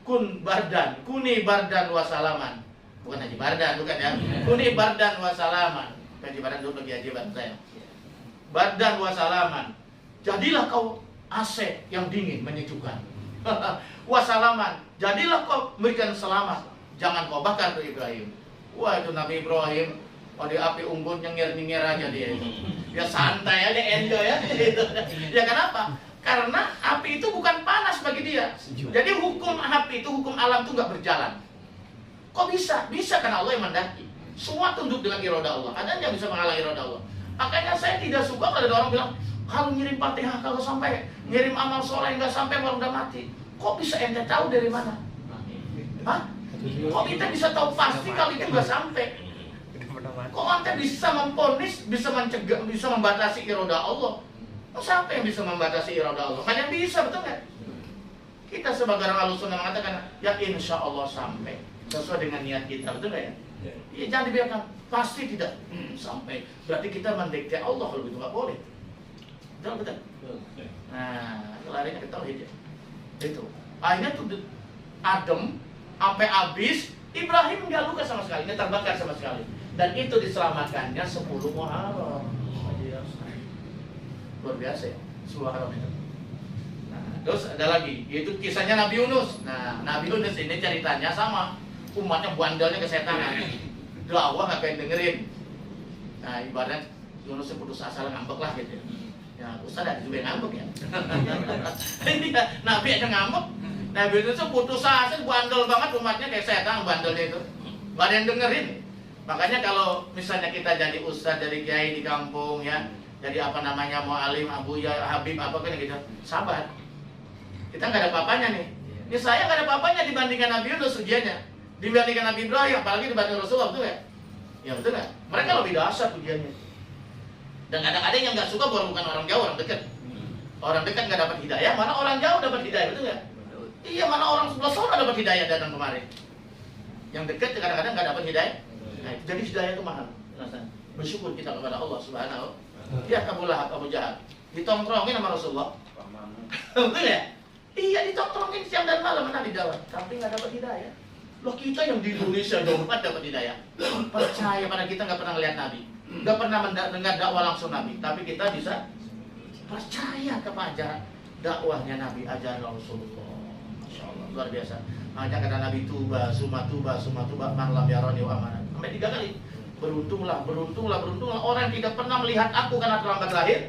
kuni bardan wa salaman. Bukan haji bardan, bukan ya. Kuni bardan wa salaman. Haji bardan dulu lagi haji bardan saya. Bardan wa salaman. Jadilah kau AC yang dingin menyejukkan. Wa salaman. Jadilah kau memberikan selamat. Jangan kau bakar tuh Ibrahim. Wah itu Nabi Ibrahim. Oh di api unggun nyengir-nyengir aja dia itu. Ya santai aja, enjoy ya. Ya kenapa? Karena api itu bukan panas bagi dia. Jadi hukum api itu, hukum alam itu nggak berjalan. Kok bisa? Bisa karena Allah yang mendaki. Semua tunduk dengan iroda Allah. Ada yang bisa menghalangi iroda Allah. Makanya saya tidak suka kalau ada orang bilang, kalau ngirim Fatihah, kalau sampai ngirim amal soleh nggak sampai orang udah mati. Kok bisa ente tahu dari mana? Hah? Kok kita bisa tahu pasti kalau itu nggak sampai? Kok ente bisa memponis, bisa mencegah, bisa membatasi iroda Allah? Siapa yang bisa membatasi iroda Allah? Kan yang bisa, betul nggak? Kita sebagai orang Ahlussunnah mengatakan, ya insya Allah sampai. sesuai dengan niat kita, betul nggak ya? Ya jangan dibiarkan, pasti tidak. Sampai berarti kita mendekati Allah, kalau gitu nggak boleh. Betul. Nah, larinya ke tauhid ya. Itu. Akhirnya tuh adem sampai habis, Ibrahim nggak luka sama sekali, nggak terbakar sama sekali. Dan itu diselamatkannya 10 Muharram. Luar biasa ya, 10 Muharram itu. Nah, terus ada lagi, yaitu kisahnya Nabi Yunus. Nah, Nabi Yunus ini ceritanya sama, umatnya bandelnya kesetanan. Dakwah nggak pengen dengerin. Nah, ibaratnya Yunus putus asa, ngambek lah gitu. Ya, Ustaz ada juga yang ngambek ya. Nabi aja ngambek. Nabi Yunus putus asa, bandel banget, umatnya kayak setan bandelnya itu. Nggak ada yang dengerin. Makanya kalau misalnya kita jadi ustaz, dari kiai di kampung ya, jadi apa namanya, mu'alim, abu ya, habib, apa kan gitu, sabar. Kita nggak ada apa-apanya nih. Ini saya nggak ada apa-apanya dibandingkan Nabi Yunus ujiannya, dibandingkan Nabi Ibrahim, apalagi dibanding Rasulullah, betul ya? Ya betul nggak? Mereka lebih dahsyat ujiannya. Dan kadang-kadang yang nggak suka bukan orang jauh, orang dekat. Orang dekat nggak dapat hidayah, mana orang jauh dapat hidayah, betul nggak? Iya, mana orang sebelah sana dapat hidayah datang kemarin. Yang dekat kadang-kadang nggak dapat hidayah. Nah, jadi hidayah itu mahal. Bersyukur kita kepada Allah Subhanahu. Ya, Abu Lahab, Abu Jahal ditongkrongin sama Rasulullah. Betul ya? Iya, ditongkrongin siang dan malam Nabi dakwah, tapi nggak dapat hidayah. Loh, kita yang di Indonesia jauh banget dapat hidayah. Percaya pada kita nggak pernah lihat Nabi, nggak pernah mendengar dakwah langsung Nabi, tapi kita bisa percaya kepada dakwahnya Nabi, ajaran Rasulullah. Masya Allah, luar biasa. Makanya kata Nabi, tuba, suma tuba, man lam yarani wa amana. Sampai 3 kali. Beruntunglah orang yang tidak pernah melihat aku karena terlambat lahir,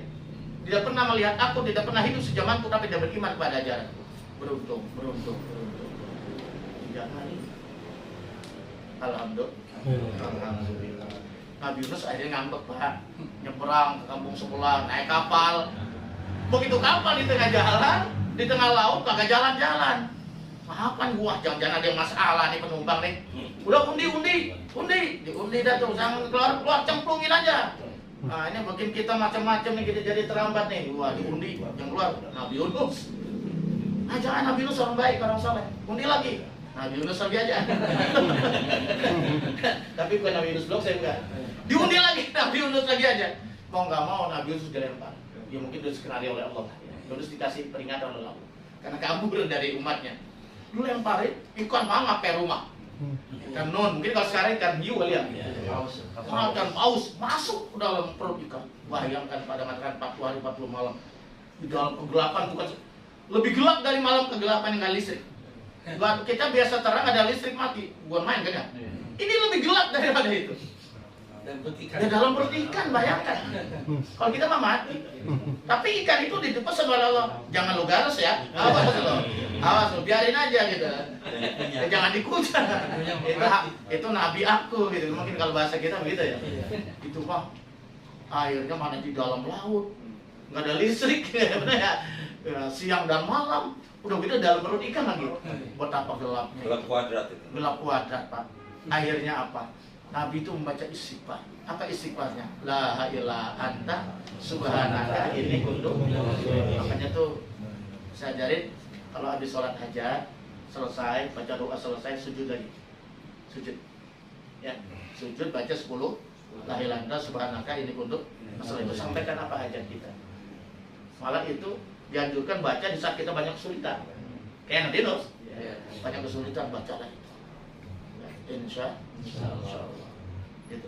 tidak pernah melihat aku, tidak pernah hidup sejamanku, tapi tidak beriman kepada ajaran. Beruntung. 3 kali. Alhamdulillah. Nabi Yunus akhirnya ngambek, Pak, nyebrang ke kampung sebelah, naik kapal. Begitu kapal di tengah jalan, di tengah laut, kagak jalan-jalan. Apa gua, jangan-jangan ada masalah nih penumpang nih. Udah undi dah tuh, jangan keluar cemplungin aja. Nah, ini bikin kita macam-macam nih, kita jadi terlambat nih. Wah, diundi, yang keluar Nabi Yunus. Ah, jangan, Nabi Yunus orang baik, orang saleh. Undi lagi, Nabi Yunus lagi aja. Tapi bukan Nabi Yunus blok, saya enggak. Diundi lagi, Nabi Yunus lagi aja. Mau nggak mau Nabi Yunus dilempar. Ya mungkin udah skenario oleh Allah. Yunus dikasih peringatan oleh Allah karena kabur dari umatnya. Lu lemparin ikan mangap ke rumah. Ikan non, mungkin kalau sekarang ikan hiu kali ya. Ikan paus masuk ke dalam perut ikan. Bayangkan pada makan 40 hari 40 malam di dalam kegelapan, bukan lebih gelap dari malam kegelapan yang nggak listrik. Kita biasa terang ada listrik mati, bukan main kan ya? Ini lebih gelap daripada itu. Dan dalam perut ikan, bayangkan. Kalau kita mah mati. Tapi ikan itu ditebus sama Allah. Jangan lu garas ya. Awas lu, biarin aja gitu. Jangan dikucak. Itu nabi aku gitu. Mungkin kalau bahasa kita begitu ya. Itu mah airnya mana di dalam laut. Nggak ada listrik ya. Siang dan malam. Udah gitu dalam perut ikan lagi. Betapa gelapnya. Gelap kuadrat itu. Gelap kuadrat, Pak. Akhirnya apa? Nabi itu membaca istighfar. Apa istighfarnya? La ilaha anta subhanaka inni kuntu. Makanya tuh saya ajarin kalau habis sholat hajat selesai, baca doa selesai, sujud lagi. Sujud. Ya, sujud baca 10 la ilaha anta subhanaka inni kuntu. Masalah itu sampaikan apa hajat kita. Malah itu dianjurkan baca di saat kita banyak kesulitan. Kayak Nabi Yunus. Banyak kesulitan, baca lagi. Insya Allah. Gitu.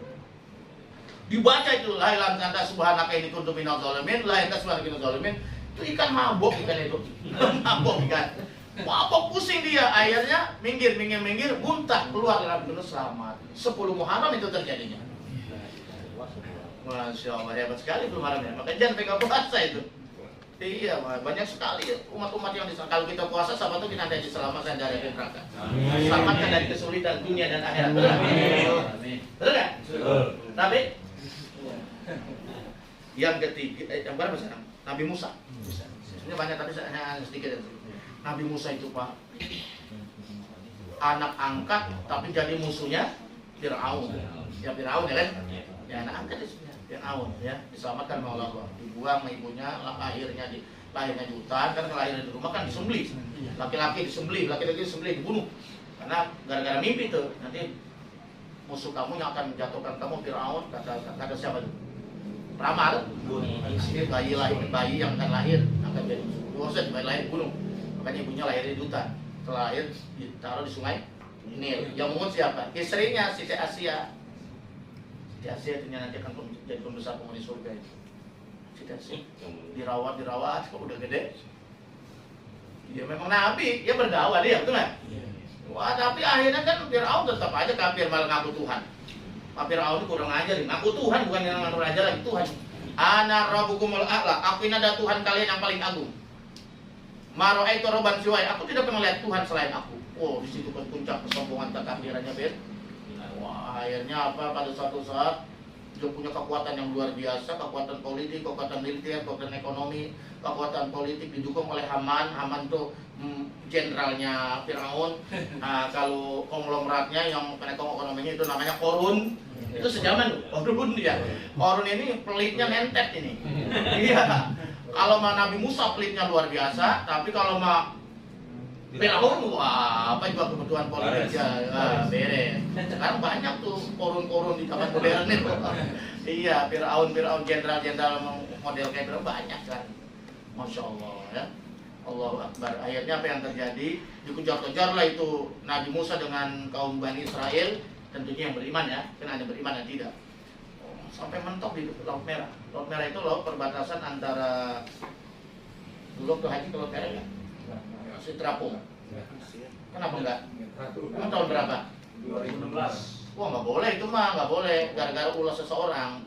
Dibaca itu la ilaha anta subhanaka inni kuntu minadz zalimin, la ilaha subhanaka inni zalimin. Itu ikan mabok ikan itu. Mabok ikan. Mabok pusing dia, akhirnya minggir, muntah keluar Nabi Yunus selamat. 10 Muharram itu terjadinya. Masya Allah, hebat sekali Muharramnya. Maka jangan pegang puasa itu. Iya, banyak sekali umat-umat yang kalau kita puasa, sahabat itu kita ada diselamatkan dari neraka. Selamatkan dari kesulitan dunia dan akhirat. Betul nggak? Betul. Tapi yang ketiga, yang berapa sekarang? Nabi Musa. Sebenarnya banyak tapi hanya sedikit. Nabi Musa itu Pak, anak angkat tapi jadi musuhnya Fir'aun. Ya Fir'aun ya kan? Ya anak angkat itu. Fir'aun ya, diselamatkan oleh Allah. Dibuang ibunya, lahirnya di hutan, kan lahirnya di rumah kan disembelih. Laki-laki disembelih, dibunuh. Karena gara-gara mimpi tuh nanti musuh kamu yang akan menjatuhkan kamu Firaun, kata siapa tuh? Ramal, bayi yang akan lahir akan jadi musuh, bayi lahir gunung. Makanya ibunya lahir di hutan. Setelah lahir ditaruh di sungai Nil. Yang mungut siapa? Istrinya Siti Asia. Siti Asia itu nanti akan jadi pembesar penghuni surga itu. Siti Asia dirawat kok udah gede. Dia memang nabi, dia berdakwah dia, betul nggak? Wah, tapi akhirnya kan Firaun tetap aja kafir, malah ngaku Tuhan. Pak Firaun kurang ajar, ngaku Tuhan, bukan yang ngaku raja lagi, Tuhan. Ana rabbukumul a'la, aku ini ada Tuhan kalian yang paling agung. Ma ra'aitu rabban siwai, aku tidak pernah lihat Tuhan selain aku. Oh, di situ kan puncak kesombongan kekafirannya, Ben. Wah, akhirnya apa? Pada suatu saat dia punya kekuatan yang luar biasa, kekuatan politik, kekuatan militer, kekuatan ekonomi, kekuatan politik didukung oleh Haman. Haman itu jenderalnya Firaun. Nah, kalau konglomeratnya yang penekong ekonominya itu namanya Korun. Itu sejaman loh, Korun ya. Korun ini pelitnya nentet ini. Iya. Kalau mah Nabi Musa pelitnya luar biasa, tapi kalau mah Firaun, wah, apa juga kebutuhan politik ya, beres. Sekarang banyak tuh korun-korun di zaman modern itu. Iya, Firaun jenderal model kayak Firaun banyak kan. Masya Allah ya. Allahu Akbar. Akhirnya apa yang terjadi? Dikejar-kejarlah itu Nabi Musa dengan kaum Bani Israel, tentunya yang beriman ya, kan ada beriman dan tidak. Sampai mentok di Laut Merah. Laut Merah itu laut perbatasan antara dulu ke haji ke Laut Merah ya. Si terapung. Kenapa enggak? Emang tahun berapa? 2016. Wah nggak boleh itu mah, nggak boleh. Gara-gara ulah seseorang.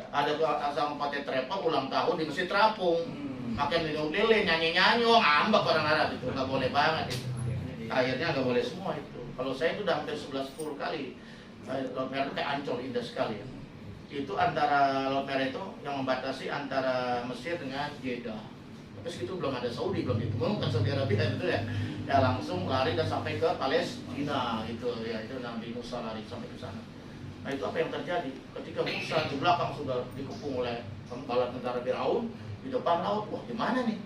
Ada asal pakai trepok ulang tahun di Masjid Terapung. Makin lilin, nyanyi-nyanyi, ngambek orang Arab itu nggak boleh banget itu. Akhirnya nggak boleh semua itu. Kalau saya itu udah hampir 11-10 kali. Laut Merah itu kayak Ancol, indah sekali ya. Itu antara Laut Merah itu yang membatasi antara Mesir dengan Jeddah. Tapi segitu belum ada Saudi, belum ditemukan Saudi Arabia itu ya. Ya langsung lari dan sampai ke Palestina gitu ya, itu Nabi Musa lari sampai ke sana. Nah itu apa yang terjadi? Ketika Musa di belakang sudah dikepung oleh bala tentara Firaun, di depan laut, wah gimana nih?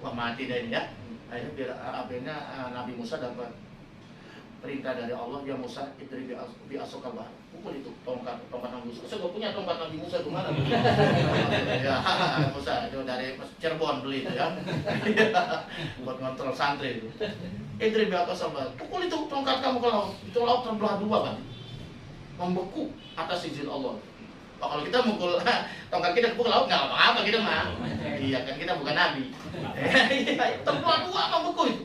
Wah mati deh ini ya. Akhirnya Nabi Musa dapat perintah dari Allah, ya Musa idri bi asokal bahar. Pukul itu tongkat Nabi Musa. Saya gak punya tongkat Nabi Musa itu mana? Ya Musa itu dari Cirebon beli itu ya. Buat ngontrol santri itu. Idri bi asokal bahar. Pukul itu tongkat kamu ke laut. Itu laut terbelah dua kan. Membeku atas izin Allah. Oh, kalau kita mukul tongkat kita ke laut nggak apa-apa kita mah. Iya kan kita bukan nabi. Terbelah dua membeku itu.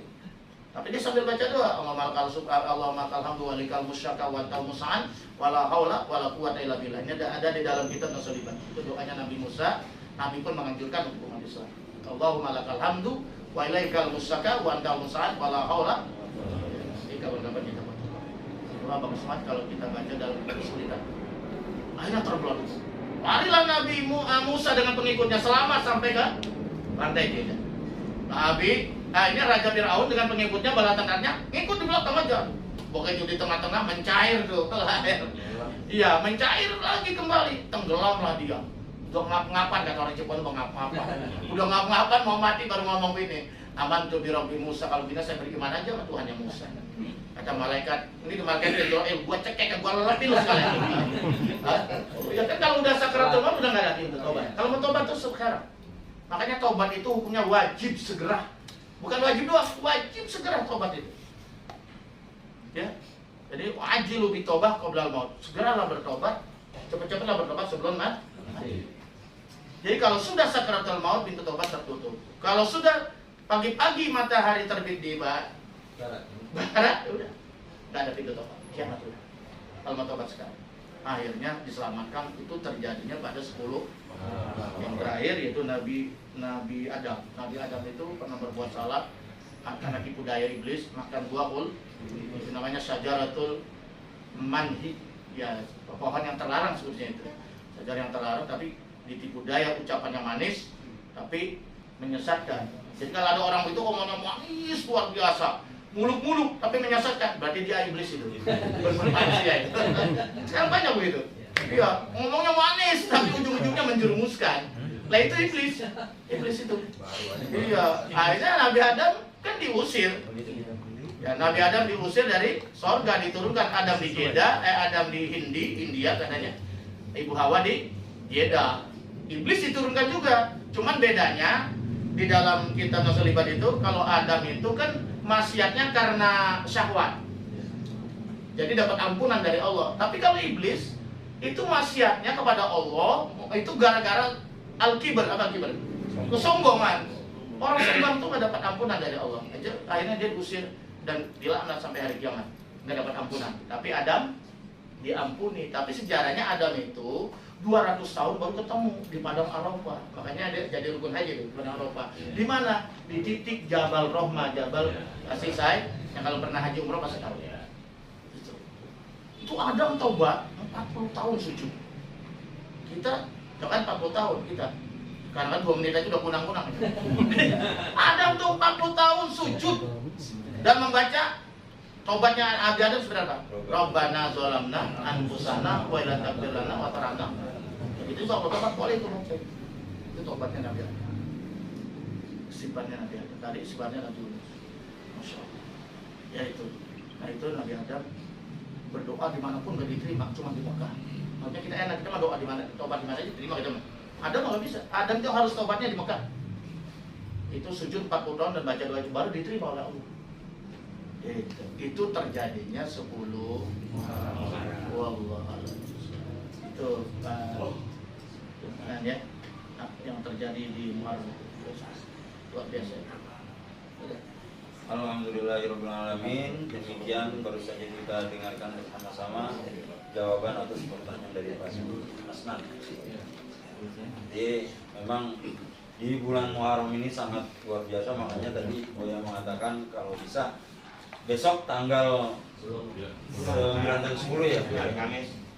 Tapi dia sambil baca doa, Allahumma kalhamdu wa likal musyaka wa tal musa'an wala haula wala quwwata illa billah. Ini ada di dalam kitab Nasoliban. Itu doanya Nabi Musa. Nabi pun menganjurkan untuk umat Islam. Allahumma lakal hamdu wa ilaikal musyaka wa tal musa'an wala haula. Ini kawan-kawan kita baca. Doa bagus banget kalau kita baca dalam kesulitan. Akhirnya terbelah. Larilah Nabi Musa dengan pengikutnya selamat sampai ke pantai Jeddah. Ini Raja Firaun dengan pengikutnya bala tentaranya ngikut di belakang aja. Pokoknya di tengah-tengah mencair tuh air. Iya, mencair lagi kembali, tenggelamlah dia. Udah ngap-ngapan kata orang Jepang, udah ngap-ngapan. Udah ngap-ngapan mau mati baru ngomong ini. Aman tuh Rabbi Musa, kalau bina saya beriman aja sama Tuhannya Musa. Kata malaikat, ini malaikat Israel, gua cekek, gua leletin lu sekalian. Ya kan kalau udah sakratul maut udah nggak ada pintu tobat. Kalau mau tobat tuh sekarang. Makanya tobat itu hukumnya wajib segera. Bukan wajib doang, wajib segera tobat itu. Ya. Jadi wajib lu bitobah qoblal maut. Segeralah bertobat, cepat-cepatlah bertobat sebelum mati. Jadi kalau sudah sakratul maut pintu tobat tertutup. Kalau sudah pagi-pagi matahari terbit di barat, udah nggak ada pintu tobat. Kiamat udah. Kalau mau tobat sekarang. Akhirnya diselamatkan itu terjadinya pada 10 yang terakhir yaitu Nabi Adam. Nabi Adam itu pernah berbuat salah karena tipu daya iblis makan buah itu namanya syajaratul manhi, ya pohon yang terlarang sebetulnya itu. Sajar yang terlarang tapi ditipu daya ucapannya manis tapi menyesatkan. Jadi kalau ada orang itu ngomongnya manis luar biasa, muluk-muluk tapi menyesatkan, berarti dia iblis itu. Manusia itu. Sekarang banyak begitu. Iya, ngomongnya manis tapi ujung-ujungnya menjerumuskan. Lah itu iblis. Iblis itu. Iya, akhirnya Nabi Adam kan diusir. Ya, Nabi Adam diusir dari sorga, diturunkan Adam di Jeddah, Adam di India katanya. Ibu Hawa di Jeddah. Iblis diturunkan juga. Cuman bedanya di dalam kitab Nasolibat itu, kalau Adam itu kan maksiatnya karena syahwat. Jadi dapat ampunan dari Allah. Tapi kalau iblis itu maksiatnya kepada Allah itu gara-gara al-kibar, apa kibar? Kesombongan. Orang sombong itu nggak dapat ampunan dari Allah. Akhirnya dia diusir dan dilaknat sampai hari kiamat, nggak dapat ampunan. Tapi Adam diampuni. Tapi sejarahnya Adam itu 200 tahun baru ketemu di Padang Arafah. Makanya dia jadi rukun haji di Padang Arafah. Di mana? Di titik Jabal Rohmah, Jabal Kasih Sayang. Yang kalau pernah haji umroh pasti tahu. Itu Adam taubat 40 tahun sujud. Kita kan 40 tahun kita. Karena 2 menit aja udah kunang-kunang. Adam tuh 40 tahun sujud dan membaca taubatnya Nabi Adam sebenarnya apa? Rabbana zolamna anfusana wa la taghfir lana wa tarhamna. Itu tobat boleh itu. Itu tobatnya Nabi Adam. Sifatnya Nabi Adam. Tadi sifatnya Nabi Yunus. Masya Allah. Ya itu. Nah itu Nabi Adam berdoa dimanapun gak diterima, cuma di Mekah. Makanya kita enak, kita mah doa di mana, tobat di mana aja diterima kita mah. Adam nggak bisa. Adam itu harus tobatnya di Mekah. Itu sujud 40 tahun dan baca doa itu baru diterima oleh Allah. Itu terjadinya 10 Wallah. Itu ya yang terjadi di Muharram luar biasa. Alhamdulillahirrahmanirrahim. Demikian baru saja kita dengarkan bersama-sama jawaban atas pertanyaan dari Pak Asnan. Jadi memang di bulan Muharram ini sangat luar biasa, makanya tadi Buya mengatakan kalau bisa besok tanggal 9 dan 10 ya.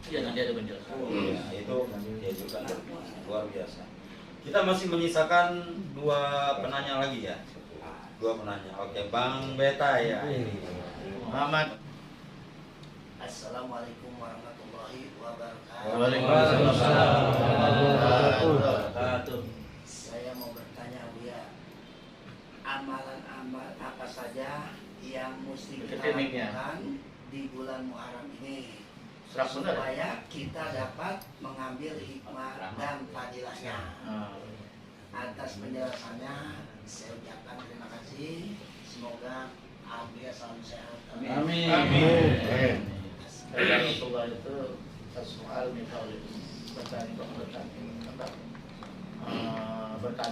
Iya, nanti ada penjelasan. Ya, itu diajukan luar biasa. Kita masih menyisakan 2 penanya lagi ya. 2 penanya. Oke, Bang Beta ya ini. Muhammad. Assalamualaikum warahmatullahi wabarakatuh. Waalaikumsalam warahmatullahi wabarakatuh. Saya mau bertanya Buya, amalan-amal apa saja yang mesti kita lakukan di bulan Muharram ini supaya kita dapat mengambil hikmah dan fadilahnya? Atas penjelasannya saya ucapkan terima kasih. Semoga Buya selalu sehat. Amin. Amin. Rasulullah itu soal mitologis bertanya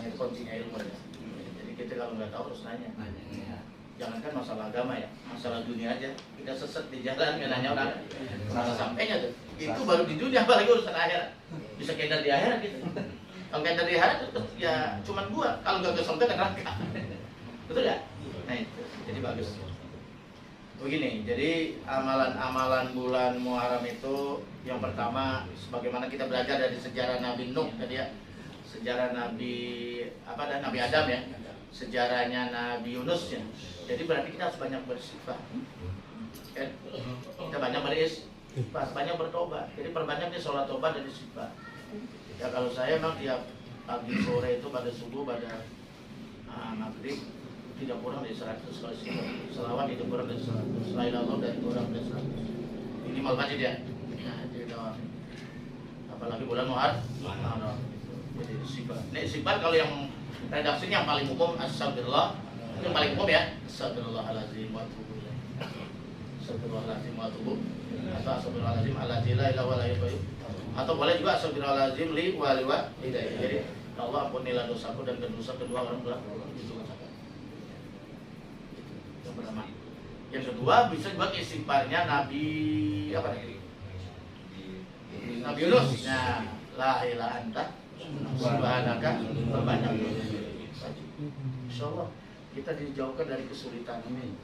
itu kuncinya ilmu ya. Jadi kita kalau nggak tahu harus nanya. Jangankan masalah agama ya, masalah dunia aja. Kita sesat di jalan nanya orang, masalah sampainya tuh. Itu baru di dunia, apalagi urusan akhirat. Bisa keder di akhirat gitu. Kalau keder di akhirat ya cuman 2. Kalau nggak kesampai ke neraka. Betul ya? Nah itu, jadi bagus. Begini, jadi amalan-amalan bulan Muharram itu yang pertama, sebagaimana kita belajar dari sejarah Nabi Nuh tadi ya, sejarah Nabi Nabi Adam ya, sejarahnya Nabi Yunus ya. Jadi berarti kita harus banyak beristighfar. Kita banyak beristighfar, banyak bertobat. Jadi perbanyak nih sholat tobat dan istighfar. Ya kalau saya memang tiap pagi sore itu pada subuh pada maghrib tidak kurang dari 100 kali selawat, tidak kurang dari 100 la ilaha illallah dan kurang dari 100 minimal baca dia. Nah, jadi apalagi bulan Muharram. Jadi istighfar. Ini istighfar kalau yang redaksinya yang paling umum astagfirullah, itu yang paling umum ya. Astagfirullahalazim wa atubu ilaih. Astagfirullahalazim wa atubu atau astagfirullahalazim alladzi la ilaha illa huwa. Atau boleh juga astagfirullahalazim li wa liwalidayya. Jadi Allah ampunilah dosaku dan dosa kedua orang tua. Itu katakan. Yang pertama. Yang kedua bisa juga istighfarnya Nabi apa lagi? Nabi Yunus. Nah, la ilaha anta subhanaka berbanyak. Insyaallah kita dijauhkan dari kesulitan ini.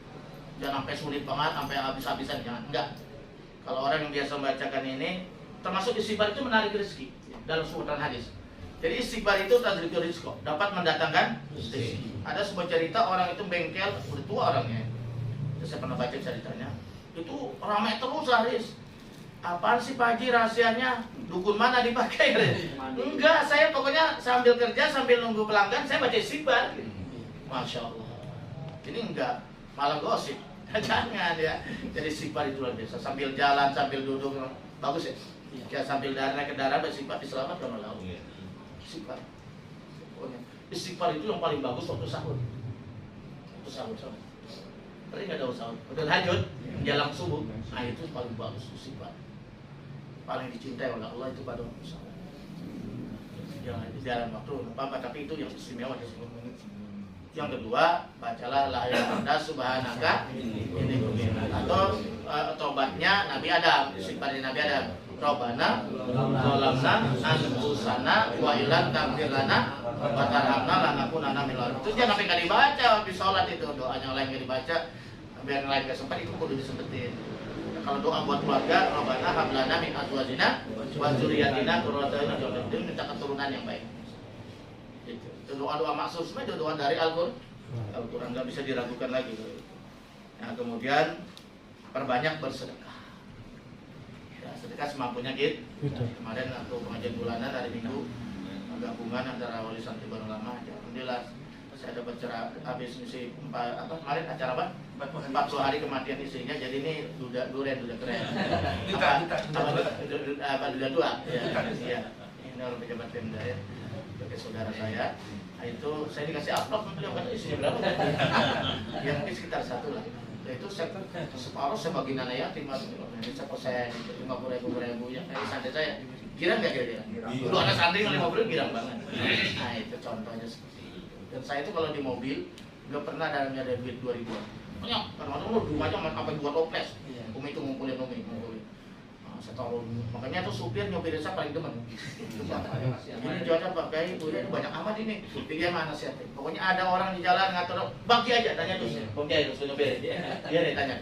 Jangan sampai sulit banget, sampai habis-habisan, jangan. Enggak. Kalau orang yang biasa membacakan ini, termasuk istighfar itu menarik rezeki dalam sebutan hadis. Jadi istighfar itu tadrikul rizq, dapat mendatangkan rezeki. Ada sebuah cerita orang itu bengkel, udah tua orangnya. Saya pernah baca ceritanya. Itu ramai terus Haris. Apaan sih Pak Haji rahasianya? Dukun mana dipakai? Enggak, saya pokoknya sambil kerja, sambil nunggu pelanggan, saya baca istighfar. Masya Allah. Ini enggak, malah gosip. Jangan ya. Jadi istighfar itu luar biasa. Sambil jalan, sambil duduk, bagus ya. Ya sambil naik kendaraan beristighfar diselamatkan oleh Allah. Istighfar. Istighfar itu yang paling bagus waktu sahur. Waktu sahur. Tadi nggak ada sahur. Udah lanjut, menjelang subuh. Nah itu paling bagus istighfar. Paling dicintai oleh Allah itu pada waktu sahur. Jangan di dalam waktu apa, tapi itu yang istimewa di sebelum menit. Yang kedua, bacalah la ilaha illa subhanaka ini atau tobatnya Nabi Adam, istighfar Nabi Adam. Rabbana zalamna anfusana wa illam taghfir lana wa tarhamna lanakunanna minal dhalimin. Itu jangan sampai enggak dibaca di salat itu, doanya yang lain enggak dibaca, biar yang lain enggak sempat itu kudu disempetin. Kalau doa buat keluarga, Rabbana hab lana min azwajina wa dzurriyyatina qurrata a'yun, minta keturunan yang baik. Itu doa-doa maksud, semua itu doa dari Al-Quran, nggak bisa diragukan lagi. Nah kemudian perbanyak bersedekah. Ya, sedekah semampunya gitu. Kemarin waktu pengajian bulanan hari Minggu gabungan antara Wali Santri Baru Lama. Alhamdulillah saya dapat habis misi kemarin acara apa? 40 hari kematian istrinya. Jadi ini duda keren. Duda dua. Ya. Ini orang pejabat Pemda ya. Sebagai saudara saya. Nah, itu saya dikasih amplop yang kata isinya berapa? Ya mungkin sekitar 1 lah. Ya, itu separuh saya bagi anak yatim. Ini saya 50.000 ya. Ini santri saya. Girang nggak kira-kira? Dulu anak santri 50 girang banget. Nah itu contohnya seperti itu. Dan saya itu kalau di mobil nggak pernah dalamnya ada duit 2.000-an. Banyak. Kadang-kadang lu rumahnya sampai 2 toples. Umi itu ngumpulin. Saya taruh, makanya tuh supir nyopirin saya paling demen. Ini jalan pakai ibunya banyak amat ini. Dia mana sih? Pokoknya ada orang di jalan ngatur, bagi aja tanya terus. Bagi aja terus nyopirin. Dia nih tanya.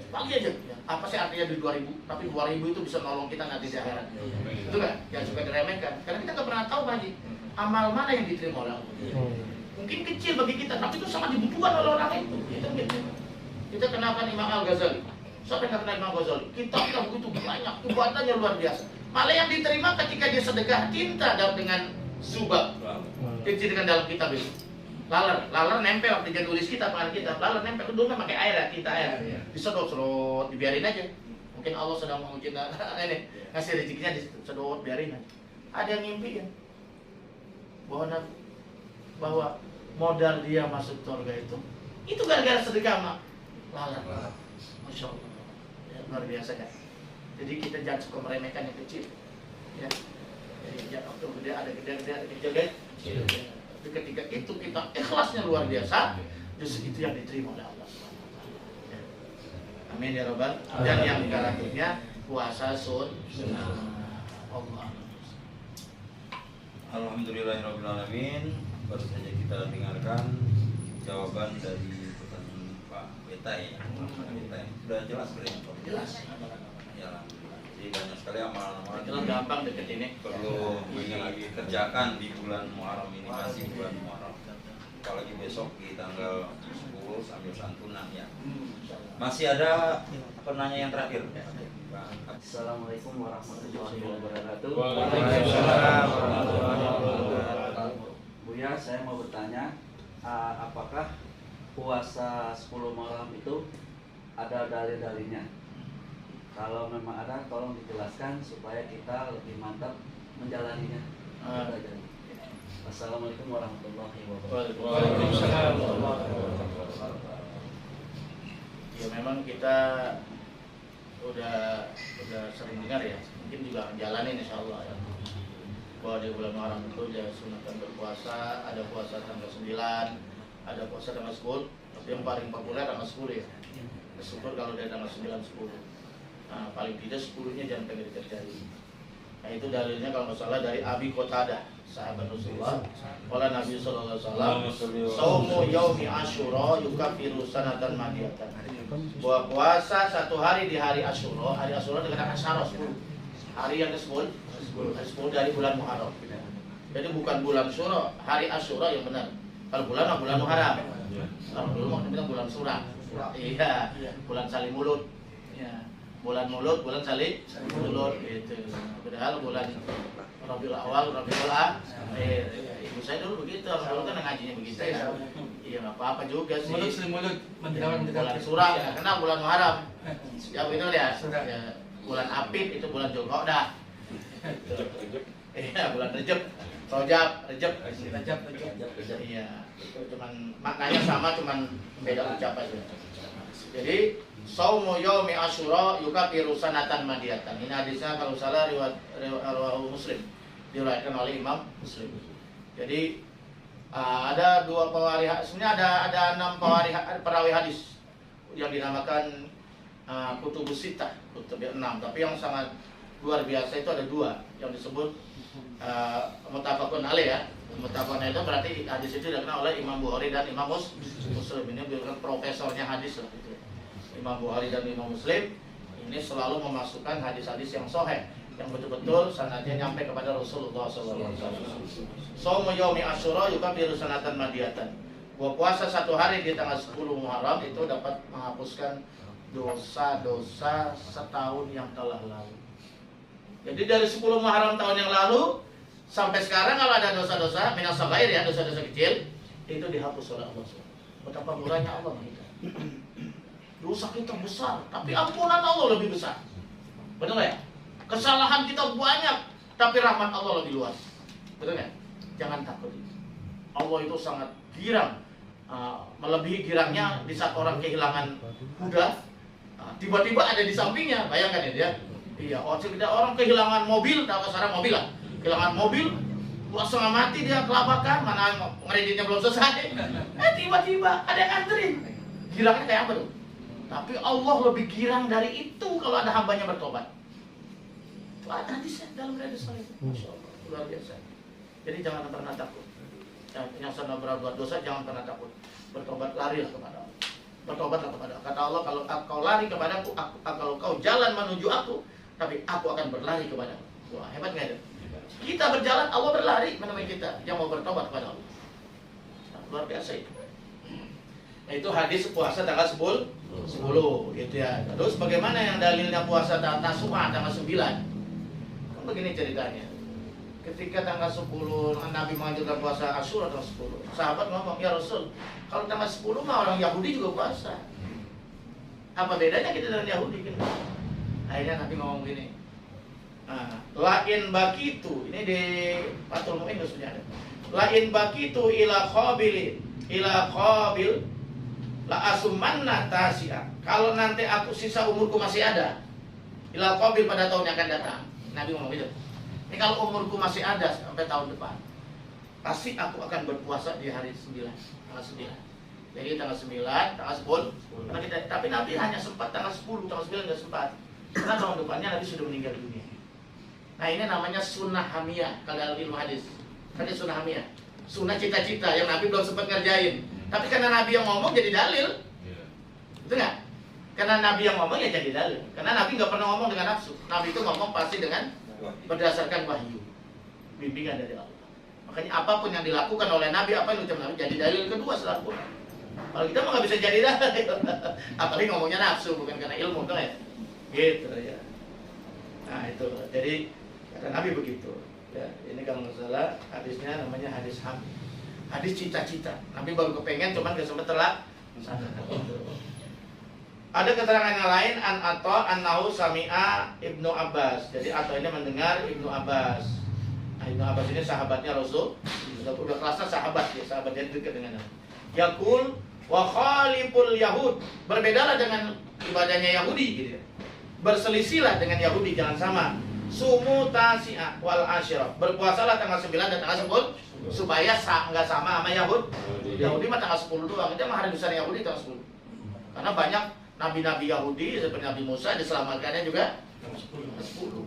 Bagi aja. Apa sih artinya di 2.000? Tapi 2.000 itu bisa nolong kita nanti di akhirat. Itu kan? Yang suka diremehkan. Karena kita nggak pernah tahu bagi amal mana yang diterima oleh Allah. Mungkin kecil bagi kita, tapi itu sangat dibutuhkan oleh orang itu. Kita kenakan Imam Al-Ghazali. Siapa yang kenal Imam Ghazali? Kitabnya begitu banyak, kekuatannya luar biasa. Malah yang diterima ketika dia sedekah tinta dengan zubab, dengan dalam kitab itu. Laler nempel waktu dia tulis kitab dengan kitab. Laler nempel dulu kan pakai air ya, tinta air. Disedot, dibiarin aja. Mungkin Allah sedang menguji ini ngasih rezekinya disedot, biarin aja. Ada yang ngimpi ya bahwa modal dia masuk surga itu gara-gara sedekah mak. Laler. Masya Allah. Luar biasa kan. Jadi kita jangan suka meremehkan yang kecil. Ya. Jadi jangan waktu gede ada gede. Tapi ketika itu kita ikhlasnya luar biasa, justru itu yang diterima oleh Allah. Ya. Amin ya Rabbal. Dan yang terakhirnya puasa sunnah. Allah. Alhamdulillahirabbil alamin. Baru saja kita dengarkan jawaban dari Pak Beta ya. Sudah jelas sebenarnya. Jelas. Ya, jadi banyak sekali amalan-amalan yang gampang deket ini perlu lagi kerjakan di bulan Muharram ini, masih bulan Muharram. Apalagi besok di tanggal 10 sambil santunan ya. Masih ada penanya yang terakhir. Assalamualaikum warahmatullahi wabarakatuh. Waalaikumsalam warahmatullahi wabarakatuh. Buya, saya mau bertanya, apakah puasa 10 malam itu ada dalil-dalilnya? Kalau memang ada, tolong dijelaskan supaya kita lebih mantap menjalaninya. Assalamualaikum warahmatullahi wabarakatuh. Waalaikumsalam. Ya memang kita udah sering dengar ya, mungkin juga jalanin insyaallah ya. Bahwa di bulan Muharram itu dia sunatan berpuasa, ada puasa tanggal 9, ada puasa tanggal 10, tapi yang paling populer tanggal 10 ya. Syukur kalau dia tanggal 9, 10. Nah, paling tidak 10-nya jangan pengen dikerjain. Nah, itu dalilnya kalau nggak salah dari Abi Qatadah, sahabat Rasulullah. Qala Nabi sallallahu alaihi wasallam, "Shaumu yaumi Asyura yukaffiru sanatan madiyatan." Bahwa puasa satu hari di hari Asyura, hari Asyura dikatakan Asyara 10. Hari yang ke-10, hari 10 dari bulan Muharram. Jadi bukan bulan Syura, hari Asyura yang benar. Kalau bulan Muharram. Kalau dulu maksudnya bulan Surah. Iya, bulan saling mulut. Ya. Bulan mulut, bulan saling mulut gitu. Padahal bulan Rabiul Awal, Rabiul Akhir. Ibu saya dulu begitu, dulu kan ngajinya begitu ya. Iya nggak apa-apa juga sih. Mulut mulut Bulan suram, ya, karena bulan Muharram. Ya begitu ya. Ya, bulan Apit itu bulan Zulqa'dah. Iya, bulan Rejab. Rejab. Iya, itu cuman maknanya sama, cuman beda ucapan aja. Jadi Saumu yaumi Asyura yukafiru sanatan madiyatan. Ini hadisnya kalau salah riwayat Muslim, diriwayatkan oleh Imam Muslim. Jadi ada 2 pewaris, sebenarnya ada 6 perawi hadis yang dinamakan kutubus sittah, kutub 6. Tapi yang sangat luar biasa itu ada 2 yang disebut muttafaqun alaih ya. Muttafaqun alaih itu berarti hadis itu dikenal oleh Imam Bukhari dan Imam Muslim. Ini bukan profesornya hadis lah itu. Imam Bukhari dan Imam Muslim ini selalu memasukkan hadis-hadis yang sahih, yang betul-betul sanadnya nyampe kepada Rasulullah SAW. Saumu yaumi Asyura yukafiru sanatan madiyatan. Puasa 1 hari di tanggal 10 Muharram itu dapat menghapuskan dosa-dosa setahun yang telah lalu. Jadi dari 10 Muharram tahun yang lalu sampai sekarang kalau ada dosa-dosa minas saghair ya, dosa-dosa kecil, itu dihapus oleh Allah SWT. Betapa murahnya Allah kita. Dosa kita besar, tapi ampunan Allah lebih besar. Betul nggak ya? Kesalahan kita banyak, tapi rahmat Allah lebih luas. Betul nggak? Jangan takut. Allah itu sangat girang, melebihi girangnya di saat orang kehilangan kuda, tiba-tiba ada di sampingnya. Bayangkan ya dia. Iya, orang kehilangan mobil, tahu sekarang mobil lah. Kehilangan mobil, setengah mati dia kelabakan, mana kreditnya belum selesai. Tiba-tiba ada yang nganterin. Girangnya kayak apa tuh? Tapi Allah lebih girang dari itu kalau ada hambanya bertobat. Itu ada hadisnya dalam hadis itu. Masya Allah, luar biasa. Jadi jangan pernah takut. Yang sedang berbuat dosa jangan pernah takut. Bertobat, larilah kepada Allah. Bertobatlah kepada Allah. Kata Allah, kalau kau lari kepadaku, kalau kau jalan menuju aku, tapi aku akan berlari kepadamu. Wah, hebat nggak itu? Kita berjalan, Allah berlari menemui kita yang mau bertobat kepada Allah. Luar biasa itu. Nah, itu hadis puasa tanggal 10 gitu ya. Terus bagaimana yang dalilnya puasa Tasu'a tanggal 9? Kan begini ceritanya. Ketika tanggal 10 Nabi menganjurkan puasa Asyura tanggal 10. Sahabat ngomong, "Ya Rasul, kalau tanggal 10 mah orang Yahudi juga puasa. Apa bedanya kita dengan Yahudi?" Gitu. Akhirnya Nabi ngomong gini. Lain bakitu, ini di Fathul Mu'in sudah ada. Lain bakitu ila qabil la asumanna tasi'a. Kalau nanti aku sisa umurku masih ada, ila qabil pada tahun yang akan datang. Nabi ngomong gitu. Ini kalau umurku masih ada sampai tahun depan, pasti aku akan berpuasa di hari 9, tanggal 9. Jadi tanggal 9, tanggal 10. Karena tapi Nabi hanya sempat tanggal 10, tanggal 9 nggak sempat. Karena tahun depannya Nabi sudah meninggal dunia. Nah ini namanya sunnah hamiyah kalau dalam ilmu hadis. Hadis sunnah hamiyah. Sunnah cita-cita yang Nabi belum sempat ngerjain. Tapi karena Nabi yang ngomong jadi dalil. Betul nggak? Karena Nabi yang ngomong ya jadi dalil. Karena Nabi nggak pernah ngomong dengan nafsu. Nabi itu ngomong pasti dengan berdasarkan wahyu, bimbingan dari Allah. Makanya apapun yang dilakukan oleh Nabi, apa yang ucap Nabi jadi dalil kedua setelah Quran. Kalau kita mah nggak bisa jadi dalil. Apalagi ngomongnya nafsu, bukan karena ilmu, kan ya? Gitu ya. Nah itu, jadi kata Nabi begitu. Ya, ini kalau nggak salah hadisnya namanya hadis ham, hadis cita-cita. Nabi baru kepengen, cuman nggak sempat terlaksana. Ada keterangan yang lain annahu sami'a Ibnu Abbas. Jadi atau ini mendengar Ibnu Abbas. Nah, Ibnu Abbas ini sahabatnya Rasul. Udah kelasnya sahabat ya, sahabat yang dekat dengan Nabi. Yaqul wa khaliful yahud. Berbedalah dengan ibadahnya Yahudi gitu. Berselisihlah dengan Yahudi, jangan sama. Sumu tasi'a wal asyirah. Berpuasalah tanggal 9 dan tanggal 10 supaya enggak sama sama Yahudi mah tanggal 10 doang. Itu mah hari besar Yahudi tanggal 10. Karena banyak nabi-nabi Yahudi seperti Nabi Musa diselamatkannya juga 10.